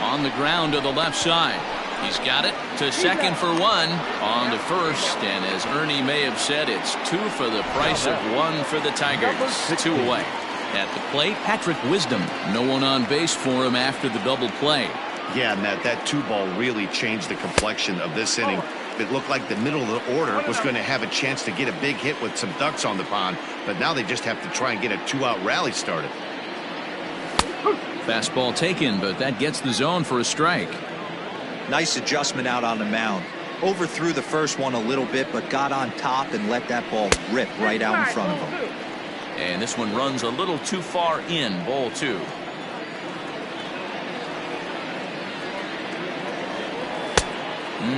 Speaker 1: On the ground to the left side. He's got it to second for 1. On to first, and as Ernie may have said, it's 2 for the price of 1 for the Tigers. 2 away. At the plate, Patrick Wisdom. No one on base for him after the double play.
Speaker 2: Yeah, Matt, that 2-ball really changed the complexion of this inning. It looked like the middle of the order was going to have a chance to get a big hit with some ducks on the pond, but now they just have to try and get a 2-out rally started.
Speaker 1: Fastball taken, but that gets the zone for a strike.
Speaker 3: Nice adjustment out on the mound. Overthrew the first one a little bit, but got on top and let that ball rip right out in front of him.
Speaker 1: And this one runs a little too far in. Ball 2.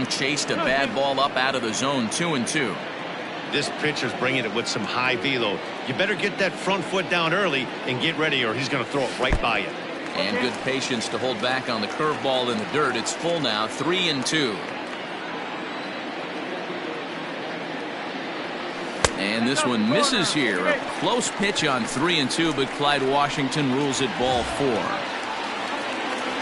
Speaker 1: Chased a bad ball up out of the zone. 2-2.
Speaker 2: This pitcher's bringing it with some high velo. You better get that front foot down early and get ready, or he's going to throw it right by you.
Speaker 1: And good patience to hold back on the curveball in the dirt. It's full now. 3-2. And this one misses here. A close pitch on 3-2, but Clyde Washington rules it ball 4.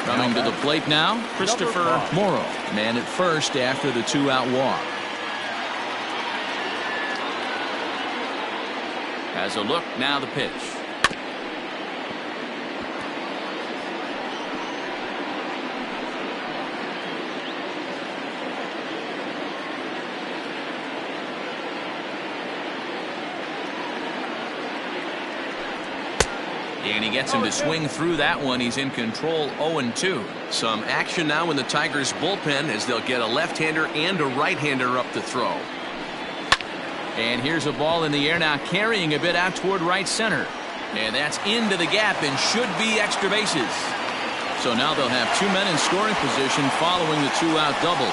Speaker 1: Coming to the plate now, Christopher Morrow. Man at first after the 2-out walk. Has a look, now the pitch. And he gets him to swing through that one. He's in control. 0-2. Some action now in the Tigers bullpen as they'll get a left-hander and a right-hander up to throw. And here's a ball in the air now, carrying a bit out toward right center. And that's into the gap and should be extra bases. So now they'll have 2 men in scoring position following the 2-out double.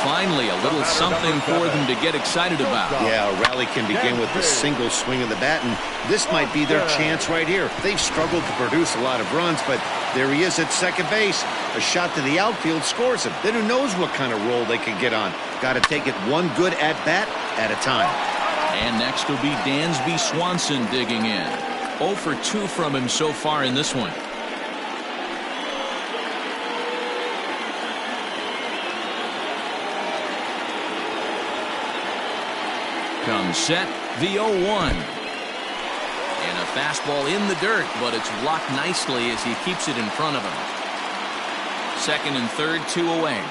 Speaker 1: Finally, a little something for them to get excited about.
Speaker 2: Yeah, a rally can begin with a single swing of the bat, and this might be their chance right here. They've struggled to produce a lot of runs, but there he is at second base. A shot to the outfield scores him. Then who knows what kind of roll they can get on. Got to take it one good at-bat at a time.
Speaker 1: And next will be Dansby Swanson digging in. 0 for 2 from him so far in this one. Comes set, the 0-1. And a fastball in the dirt, but it's blocked nicely as he keeps it in front of him. Second and third, 2 away.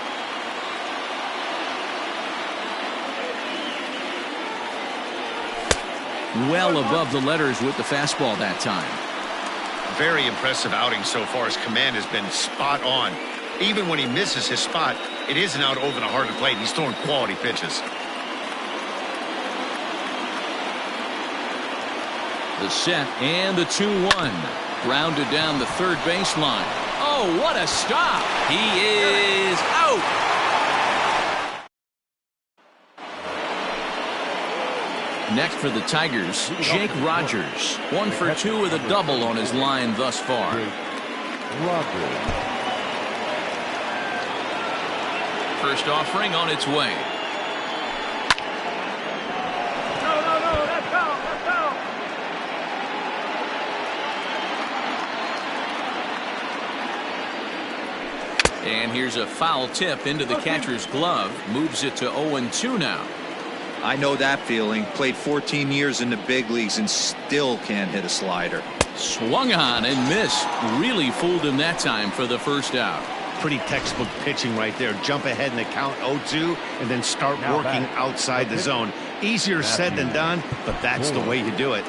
Speaker 1: Well above the letters with the fastball that time.
Speaker 2: Very impressive outing so far. His command has been spot on. Even when he misses his spot, it isn't out over the heart of the plate. He's throwing quality pitches.
Speaker 1: The set and the 2-1. Grounded down the third baseline. Oh, what a stop. He is out. Next for the Tigers, Jake Rogers. 1 for 2 with a double on his line thus far. First offering on its way. And here's a foul tip into the catcher's glove. Moves it to 0-2 now.
Speaker 3: I know that feeling. Played 14 years in the big leagues and still can't hit a slider.
Speaker 1: Swung on and missed. Really fooled him that time for the first out.
Speaker 2: Pretty textbook pitching right there. Jump ahead in the count 0-2 and then start working outside the zone. Easier said than done, but that's the way you do it.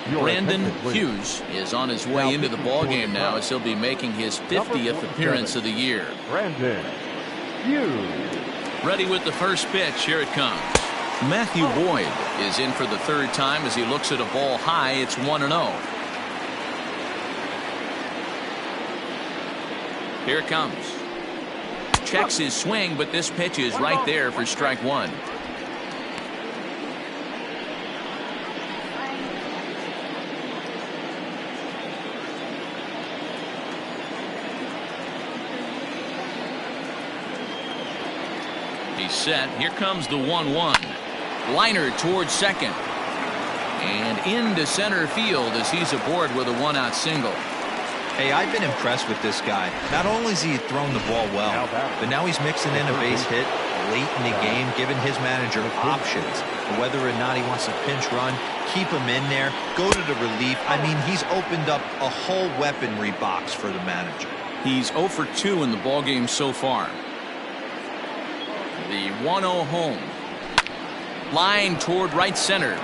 Speaker 1: Brandon Hughes is on his way into the ballgame now as he'll be making his 50th appearance of the year.
Speaker 5: Brandon Hughes.
Speaker 1: Ready with the first pitch. Here it comes. Matthew Boyd is in for the third time as he looks at a ball high. It's 1-0. Here it comes. Checks his swing, but this pitch is right there for strike 1. He's set. Here comes the 1-1. Liner towards second. And into center field as he's aboard with a 1-out single.
Speaker 3: Hey, I've been impressed with this guy. Not only has he thrown the ball well, but now he's mixing in a base hit late in the game, giving his manager options. Whether or not he wants a pinch run, keep him in there, go to the relief. I mean, he's opened up a whole weaponry box for the manager.
Speaker 1: He's 0 for 2 in the ballgame so far. The 1-0 home. Line toward right center.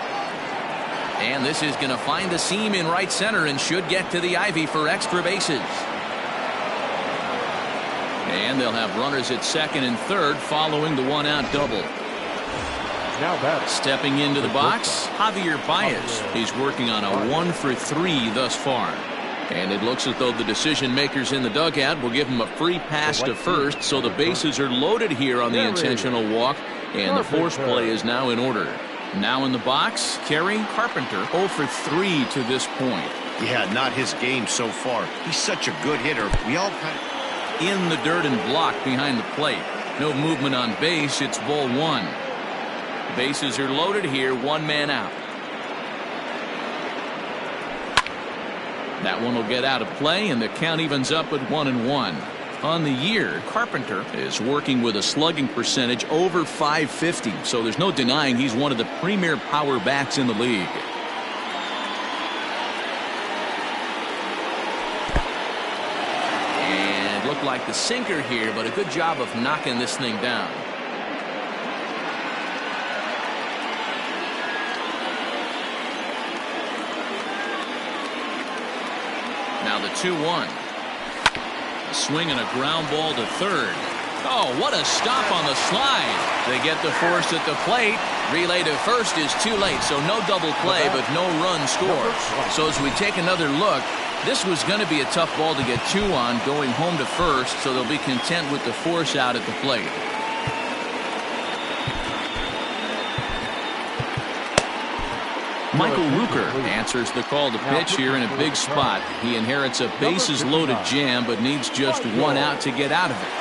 Speaker 1: And this is going to find the seam in right center and should get to the ivy for extra bases. And they'll have runners at second and third following the one-out double.
Speaker 5: Now batting.
Speaker 1: Stepping into the box, Javier Baez. He's working on a 1-for-3 thus far. And it looks as though the decision makers in the dugout will give him a free pass to first, so the bases are loaded here on the intentional walk, and the force play is now in order. Now in the box, Kerry Carpenter 0-for-3 to this point.
Speaker 2: Yeah, not his game so far. He's such a good hitter. We all kind of...
Speaker 1: In the dirt and blocked behind the plate. No movement on base. It's ball one. Bases are loaded here. One man out. That one will get out of play, and the count evens up at 1-1. On the year, Carpenter is working with a slugging percentage over .550, so there's no denying he's one of the premier power bats in the league. And looked like the sinker here, but a good job of knocking this thing down. Now the 2-1. A swing and a ground ball to third. Oh, what a stop on the slide. They get the force at the plate. Relay to first is too late, so no double play, but no run scored. So as we take another look, this was going to be a tough ball to get two on going home to first, so they'll be content with the force out at the plate. Michael Rooker answers the call to pitch here in a big spot. He inherits a bases-loaded jam, but needs just one out to get out of it.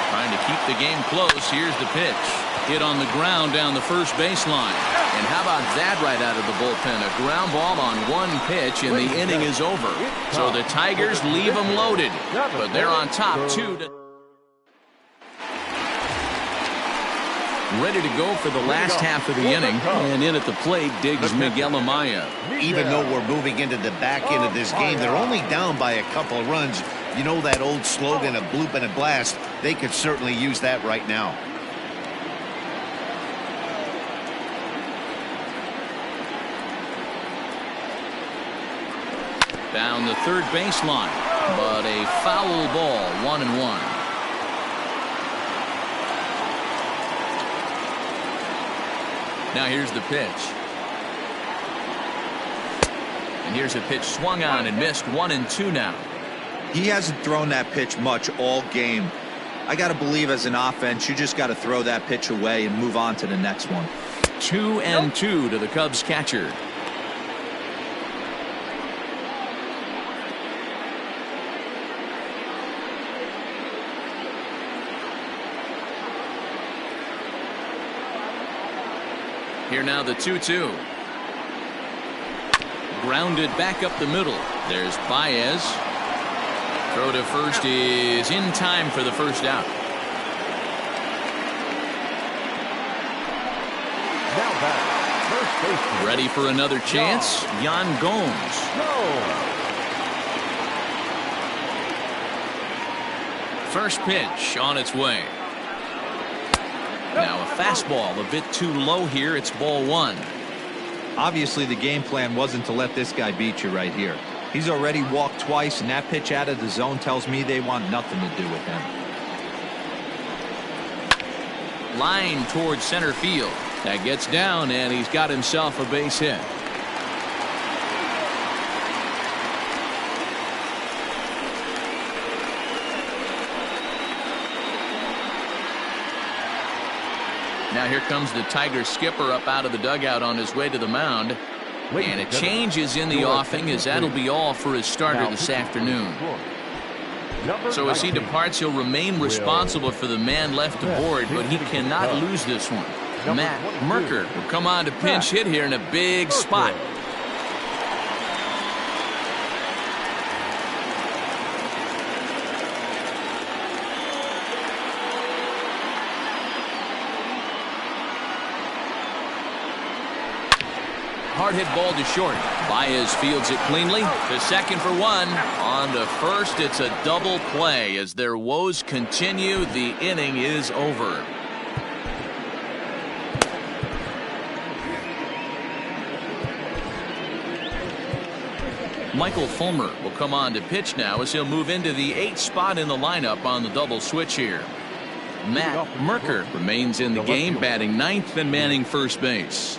Speaker 1: Trying to keep the game close. Here's the pitch. Hit on the ground down the first baseline. And how about that right out of the bullpen? A ground ball on one pitch, and the inning is over. So the Tigers leave them loaded, but they're on top 2-0. Ready to go for the last half of the inning, and in at the plate digs Miguel Amaya.
Speaker 2: Even though we're moving into the back end of this game, they're only down by a couple of runs. You know that old slogan, a bloop and a blast? They could certainly use that right now.
Speaker 1: Down the third baseline, but a foul ball, 1-1. Now here's the pitch. And here's a pitch swung on and missed. 1-2 now.
Speaker 3: He hasn't thrown that pitch much all game. I got to believe as an offense, you just got to throw that pitch away and move on to the next one.
Speaker 1: 2-2 to the Cubs catcher. Here now the 2-2. Grounded back up the middle. There's Baez. Throw to first is in time for the first out.
Speaker 5: Now back. First baseman.
Speaker 1: Ready for another chance. Yan Gomes. First pitch on its way. Now a fastball a bit too low here. It's ball one.
Speaker 3: Obviously the game plan wasn't to let this guy beat you right here. He's already walked twice, and that pitch out of the zone tells me they want nothing to do with him.
Speaker 1: Line towards center field. That gets down, and he's got himself a base hit. Now here comes the Tigers skipper up out of the dugout on his way to the mound. And a change is in the offing, as that'll be all for his starter this afternoon. So as he departs, he'll remain responsible for the man left aboard, but he cannot lose this one. Matt Merker will come on to pinch hit here in a big spot. Hard hit ball to short. Baez fields it cleanly. To second for one. On to first. It's a double play. As their woes continue, the inning is over. Michael Fulmer will come on to pitch now as he'll move into the 8th spot in the lineup on the double switch here. Matt Merker remains in the game, batting 9th and manning first base.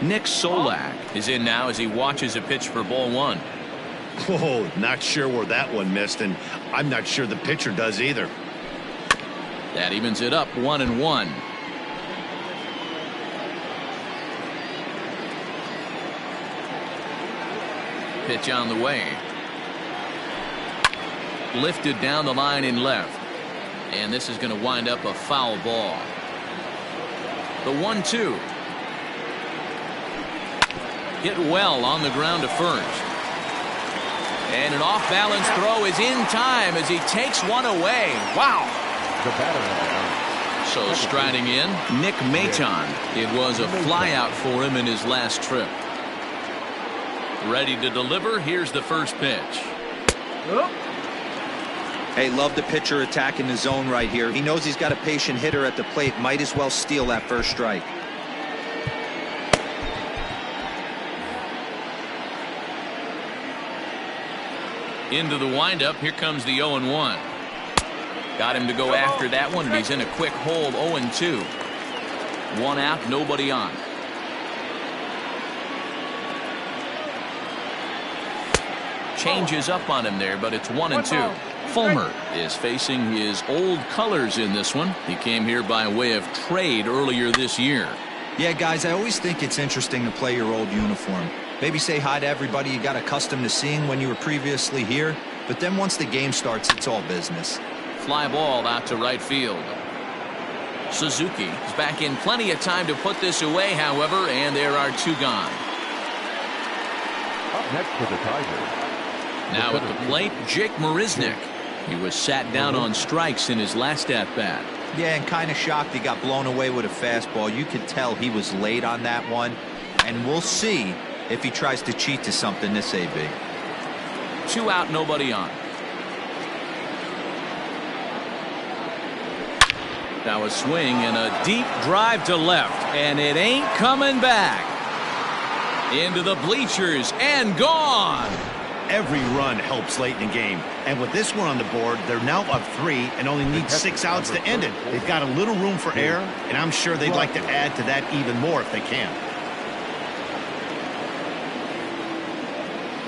Speaker 1: Nick Solak is in now as he watches a pitch for ball 1.
Speaker 2: Whoa, not sure where that one missed, and I'm not sure the pitcher does either.
Speaker 1: That evens it up 1-1. Pitch on the way. Lifted down the line in left. And this is going to wind up a foul ball. The 1-2. Hit well on the ground to first. And an off-balance throw is in time as he takes one away. Wow. So striding in, Nick Maton. It was a flyout for him in his last trip. Ready to deliver. Here's the first pitch.
Speaker 3: Hey, love the pitcher attacking the zone right here. He knows he's got a patient hitter at the plate. Might as well steal that first strike.
Speaker 1: Into the windup. Here comes the 0-1. Got him to go after that one, and he's in a quick hold. 0-2. One out, nobody on. Changes up on him there, but it's 1-2. Fulmer is facing his old colors in this one. He came here by way of trade earlier this year.
Speaker 3: Yeah, guys, I always think it's interesting to play your old uniform. Maybe say hi to everybody you got accustomed to seeing when you were previously here. But then once the game starts, it's all business.
Speaker 1: Fly ball out to right field. Suzuki is back in plenty of time to put this away, however, and there are 2 gone.
Speaker 5: Up next for the Tigers.
Speaker 1: Now at the plate, Jake Marisnick. He was sat down on strikes in his last at-bat.
Speaker 3: Yeah, and kind of shocked he got blown away with a fastball. You could tell he was late on that one. And we'll see if he tries to cheat to something this AB.
Speaker 1: 2 out, nobody on. Now a swing and a deep drive to left, and it ain't coming back. Into the bleachers and gone.
Speaker 2: Every run helps late in the game, and with this one on the board, they're now up 3 and only need 6 outs to end it. They've got a little room for error, and I'm sure they'd like to add to that even more if they can.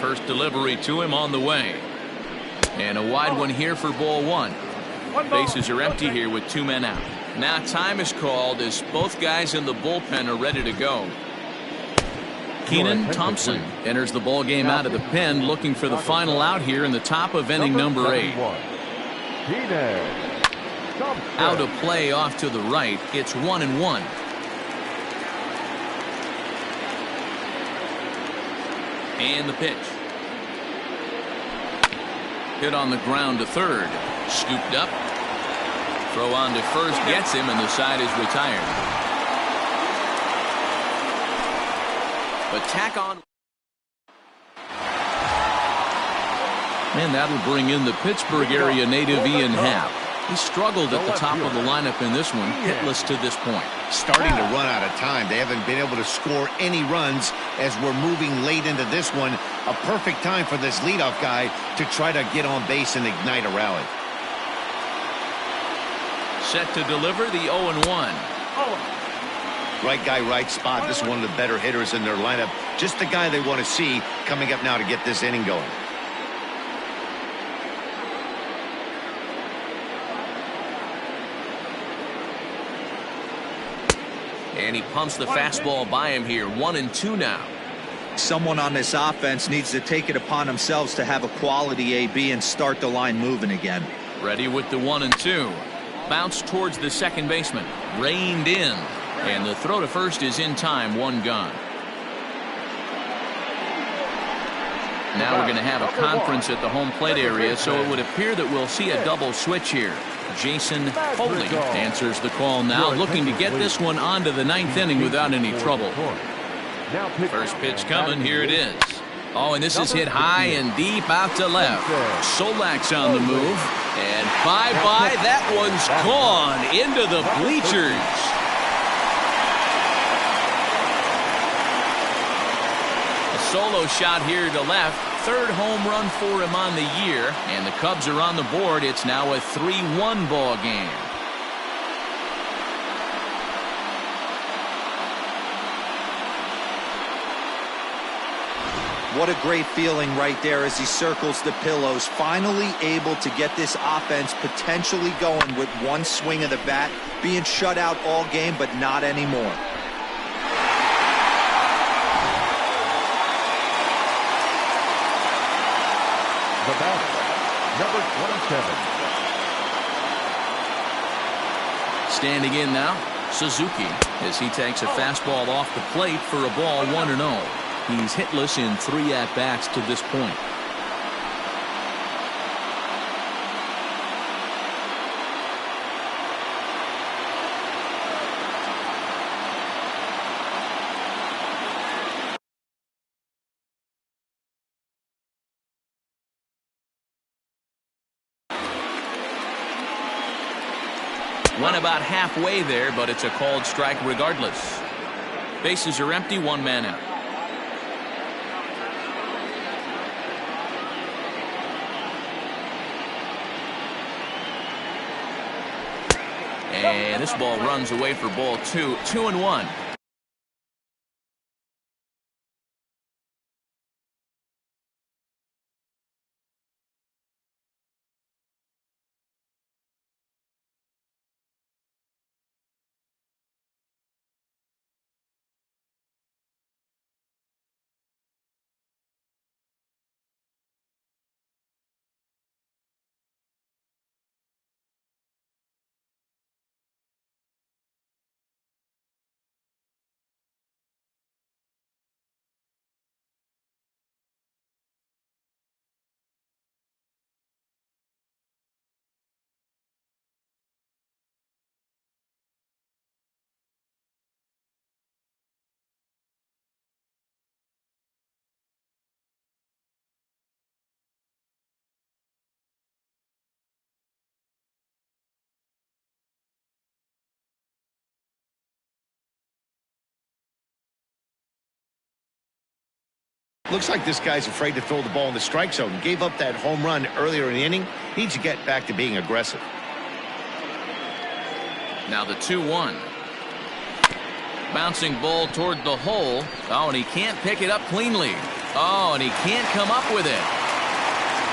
Speaker 1: First delivery to him on the way. And a wide one here for ball 1. Bases are empty here with 2 men out. Now time is called as both guys in the bullpen are ready to go. Keenan Thompson enters the ball game out of the pen, looking for the final out here in the top of inning number 8. Out of play off to the right. It's 1-1. And the pitch. Hit on the ground to third. Scooped up. Throw on to first gets him, and the side is retired. But tack on. And that'll bring in the Pittsburgh area native Ian Happ. He struggled at the top of the lineup in this one, hitless to this point.
Speaker 2: Starting to run out of time. They haven't been able to score any runs as we're moving late into this one. A perfect time for this leadoff guy to try to get on base and ignite a rally.
Speaker 1: Set to deliver the 0-1.
Speaker 2: Right guy, right spot. This is one of the better hitters in their lineup. Just the guy they want to see coming up now to get this inning going.
Speaker 1: And he pumps the fastball by him here. 1-2 now.
Speaker 3: Someone on this offense needs to take it upon themselves to have a quality AB and start the line moving again.
Speaker 1: Ready with the 1-2. Bounce towards the second baseman. Reined in. And the throw to first is in time. 1 gone. Now we're going to have a conference at the home plate area, so it would appear that we'll see a double switch here. Jason Foley answers the call now, looking to get this one onto the 9th inning without any trouble. First pitch coming. Here it is. Oh, and this is hit high and deep out to left. Solak's on the move. And bye-bye. That one's gone into the bleachers. A solo shot here to left. Third home run for him on the year, and the Cubs are on the board. It's now a 3-1 ball game.
Speaker 3: What a great feeling right there as he circles the pillows. Finally able to get this offense potentially going with one swing of the bat. Being shut out all game, but not anymore.
Speaker 5: The batter, number 27.
Speaker 1: Standing in now, Suzuki, as he takes a fastball off the plate for a ball 1-0. He's hitless in 3 at-bats to this point. Went about halfway there, but it's a called strike regardless. Bases are empty, 1 man out. And this ball runs away for ball 2, 2-1.
Speaker 2: Looks like this guy's afraid to throw the ball in the strike zone. Gave up that home run earlier in the inning. Needs to get back to being aggressive.
Speaker 1: Now the 2-1. Bouncing ball toward the hole. Oh, and he can't pick it up cleanly. Oh, and he can't come up with it.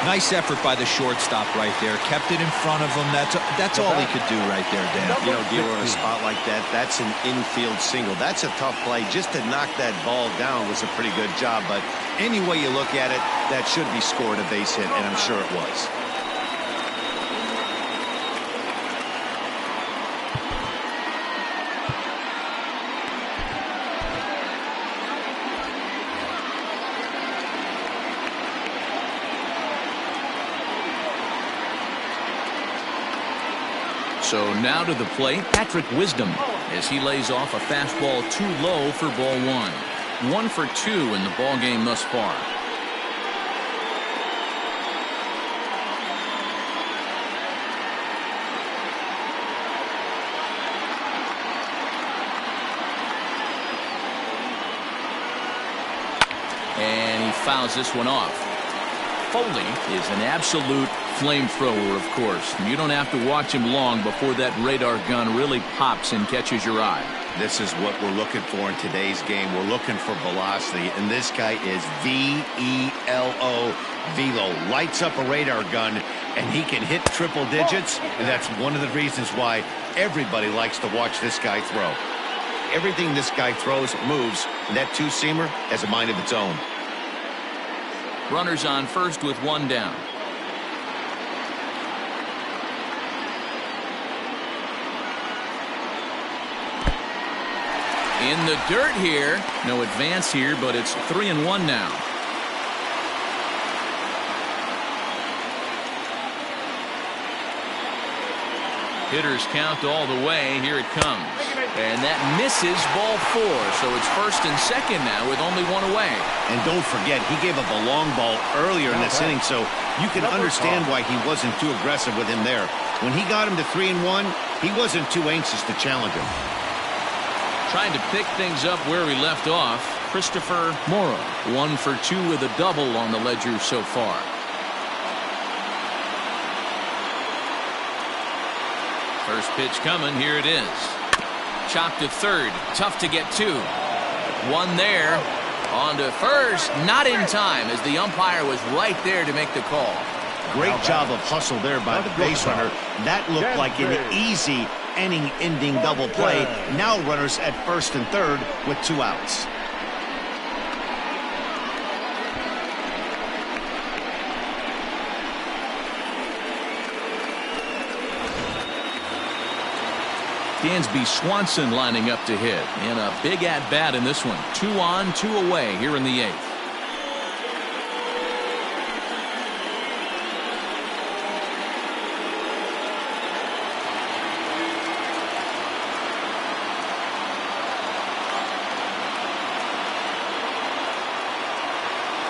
Speaker 3: Nice effort by the shortstop right there. Kept it in front of him. That's all he could do right there, Dan.
Speaker 2: You know, dealer in a spot like that, that's an infield single. That's a tough play. Just to knock that ball down was a pretty good job. But any way you look at it, that should be scored a base hit, and I'm sure it was.
Speaker 1: So now to the plate, Patrick Wisdom, as he lays off a fastball too low for ball 1. 1 for 2 in the ball game thus far. And he fouls this one off. Foley is an absolute flamethrower, of course. You don't have to watch him long before that radar gun really pops and catches your eye.
Speaker 2: This is what we're looking for in today's game. We're looking for velocity, and this guy is V-E-L-O, velo. Lights up a radar gun, and he can hit triple digits, and that's one of the reasons why everybody likes to watch this guy throw. Everything this guy throws moves, and that two-seamer has a mind of its own.
Speaker 1: Runners on first with 1 down. In the dirt here. No advance here, but it's 3-1 now. Hitters count all the way. Here it comes. And that misses ball 4. So it's first and second now with only 1 away.
Speaker 2: And don't forget, he gave up a long ball earlier in this inning, so you can understand why he wasn't too aggressive with him there. When he got him to 3-1, he wasn't too anxious to challenge him.
Speaker 1: Trying to pick things up where he left off. Christopher Morrow. 1 for 2 with a double on the ledger so far. First pitch coming. Here it is. Chopped to third. Tough to get to. One there. On to first. Not in time as the umpire was right there to make the call.
Speaker 2: Great job of hustle there by the base runner. That looked like an easy inning-ending double play. Now runners at first and third with 2 outs.
Speaker 1: Dansby Swanson lining up to hit. And a big at-bat in this one. 2 on, 2 away here in the 8th.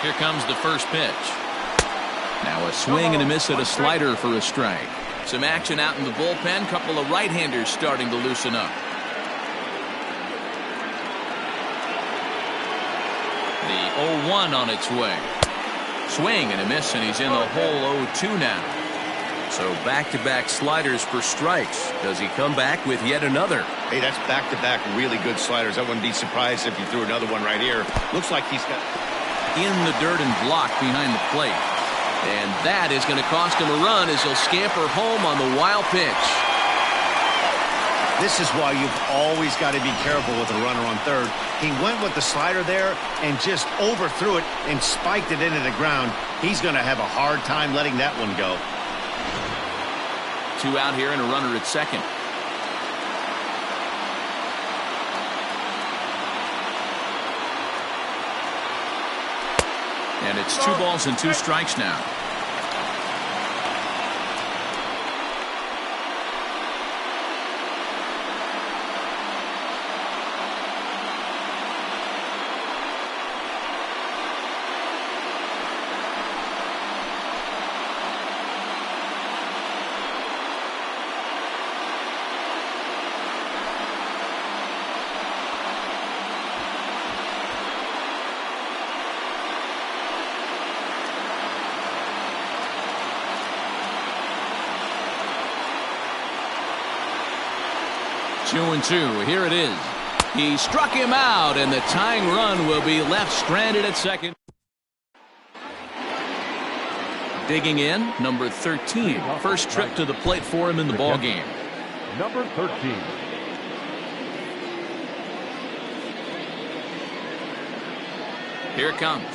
Speaker 1: Here comes the first pitch. Now a swing and a miss at a slider for a strike. Some action out in the bullpen. Couple of right-handers starting to loosen up. The 0-1 on its way. Swing and a miss, and he's in the hole 0-2 now. So back-to-back sliders for strikes. Does he come back with yet another?
Speaker 2: Hey, that's back-to-back really good sliders. I wouldn't be surprised if he threw another one right here. Looks like he's got
Speaker 1: in the dirt and blocked behind the plate. And that is going to cost him a run as he'll scamper home on the wild pitch.
Speaker 2: This is why you've always got to be careful with a runner on third. He went with the slider there and just overthrew it and spiked it into the ground. He's going to have a hard time letting that one go.
Speaker 1: 2 out here and a runner at second. And it's 2 balls and 2 strikes now. Two and 2. Here it is. He struck him out, and the tying run will be left stranded at second. Digging in, number 13. First trip to the plate for him in the ball game.
Speaker 5: Number 13.
Speaker 1: Here it comes.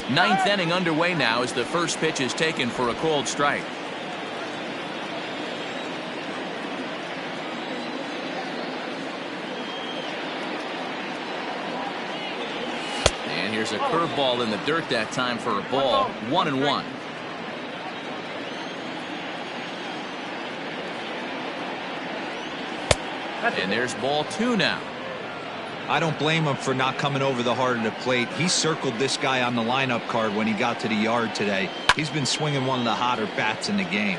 Speaker 1: 9th inning underway now as the first pitch is taken for a called strike. Here's a curveball in the dirt that time for a ball. 1-1. And there's ball 2 now.
Speaker 3: I don't blame him for not coming over the heart of the plate. He circled this guy on the lineup card when he got to the yard today. He's been swinging one of the hotter bats in the game.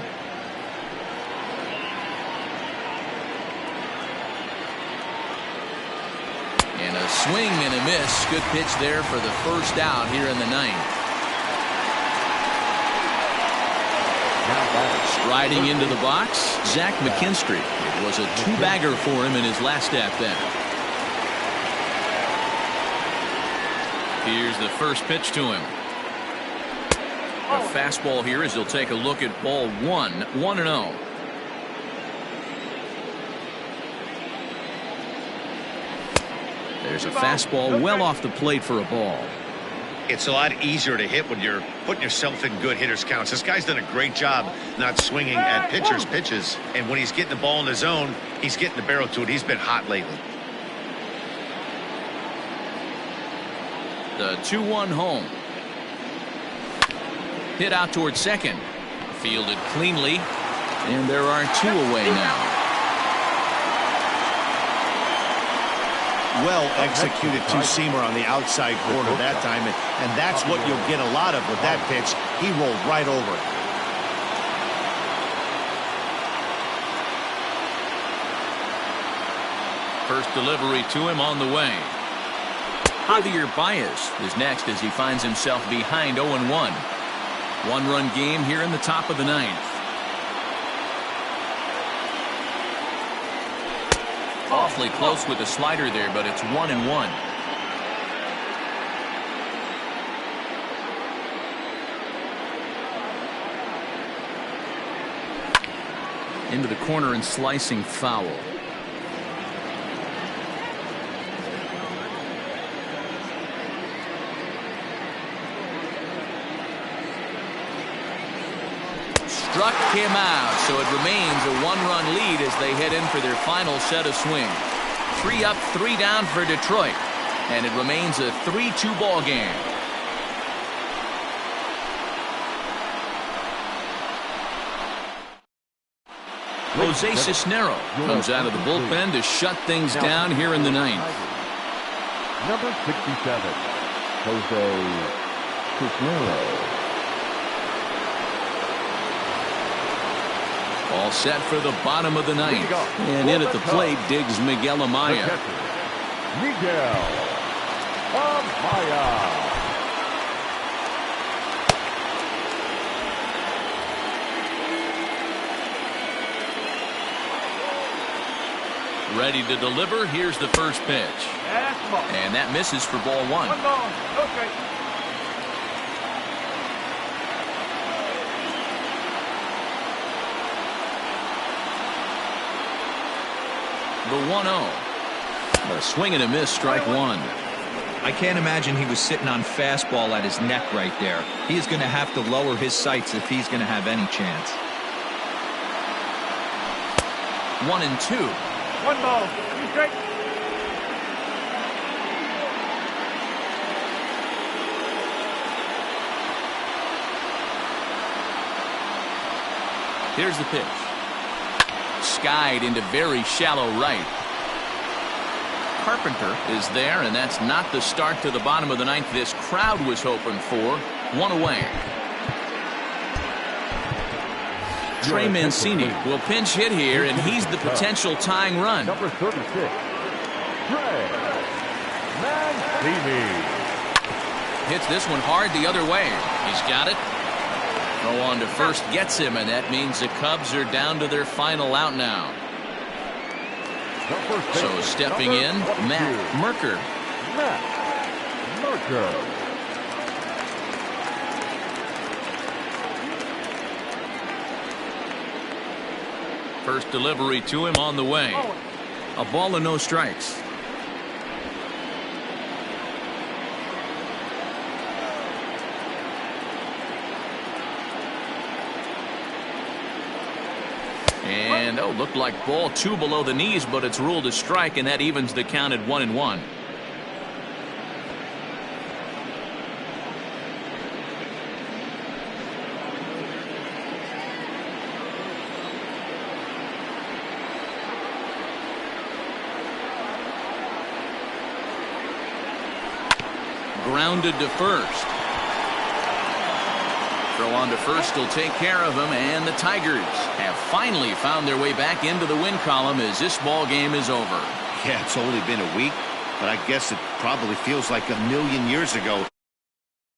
Speaker 1: And a swing and a miss. Good pitch there for the first out here in the 9th. Striding into the box, Zach McKinstry. It was a 2-bagger for him in his last at-bat. Here's the first pitch to him. A fastball here as he'll take a look at ball 1. 1-0. There's a fastball well off the plate for a ball.
Speaker 2: It's a lot easier to hit when you're putting yourself in good hitters counts. This guy's done a great job not swinging at pitchers' pitches. And when he's getting the ball in the zone, he's getting the barrel to it. He's been hot lately.
Speaker 1: The 2-1 home. Hit out towards second. Fielded cleanly. And there are 2 away now.
Speaker 2: Well executed 2-seamer on the outside corner that time, and that's what you'll get a lot of with that pitch. He rolled right over it.
Speaker 1: First delivery to him on the way. Javier Baez is next as he finds himself behind 0-1. One-run game here in the top of the ninth. Awfully close with the slider there, but it's 1-1. Into the corner and slicing foul. Struck him out, so it remains a one-run lead as they head in for their final set of swings. 3 up, 3 down for Detroit, and it remains a 3-2 ball game. Jose Cisnero comes out of the bullpen to shut things down here in the ninth.
Speaker 5: Number 67, Jose Cisnero.
Speaker 1: All set for the bottom of the ninth. And in at the plate digs Miguel Amaya.
Speaker 5: Miguel Amaya.
Speaker 1: Ready to deliver. Here's the first pitch. And that misses for ball 1.
Speaker 7: One ball, no strike.
Speaker 1: The 1-0. A swing and a miss, strike 1.
Speaker 3: I can't imagine he was sitting on fastball at his neck right there. He is going to have to lower his sights if he's going to have any chance.
Speaker 1: 1-2.
Speaker 7: One ball, 2 strikes.
Speaker 1: Here's the pitch. Skied into very shallow right. Carpenter is there, and that's not the start to the bottom of the ninth this crowd was hoping for. 1 away. Trey Mancini will pinch hit here, and he's the potential tying run.
Speaker 5: Number 36, Trey Mancini.
Speaker 1: Hits this one hard the other way. He's got it. Throw on to first gets him, and that means the Cubs are down to their final out now. So stepping in, Matt Merker.
Speaker 5: Matt Merker.
Speaker 1: First delivery to him on the way. A ball and no strikes. And looked like ball 2 below the knees, but it's ruled a strike, and that evens the count at 1-1. Grounded to first. Throw on to first will take care of him, and the Tigers have finally found their way back into the win column as this ball game is over.
Speaker 2: Yeah, it's only been a week, but I guess it probably feels like a million years ago.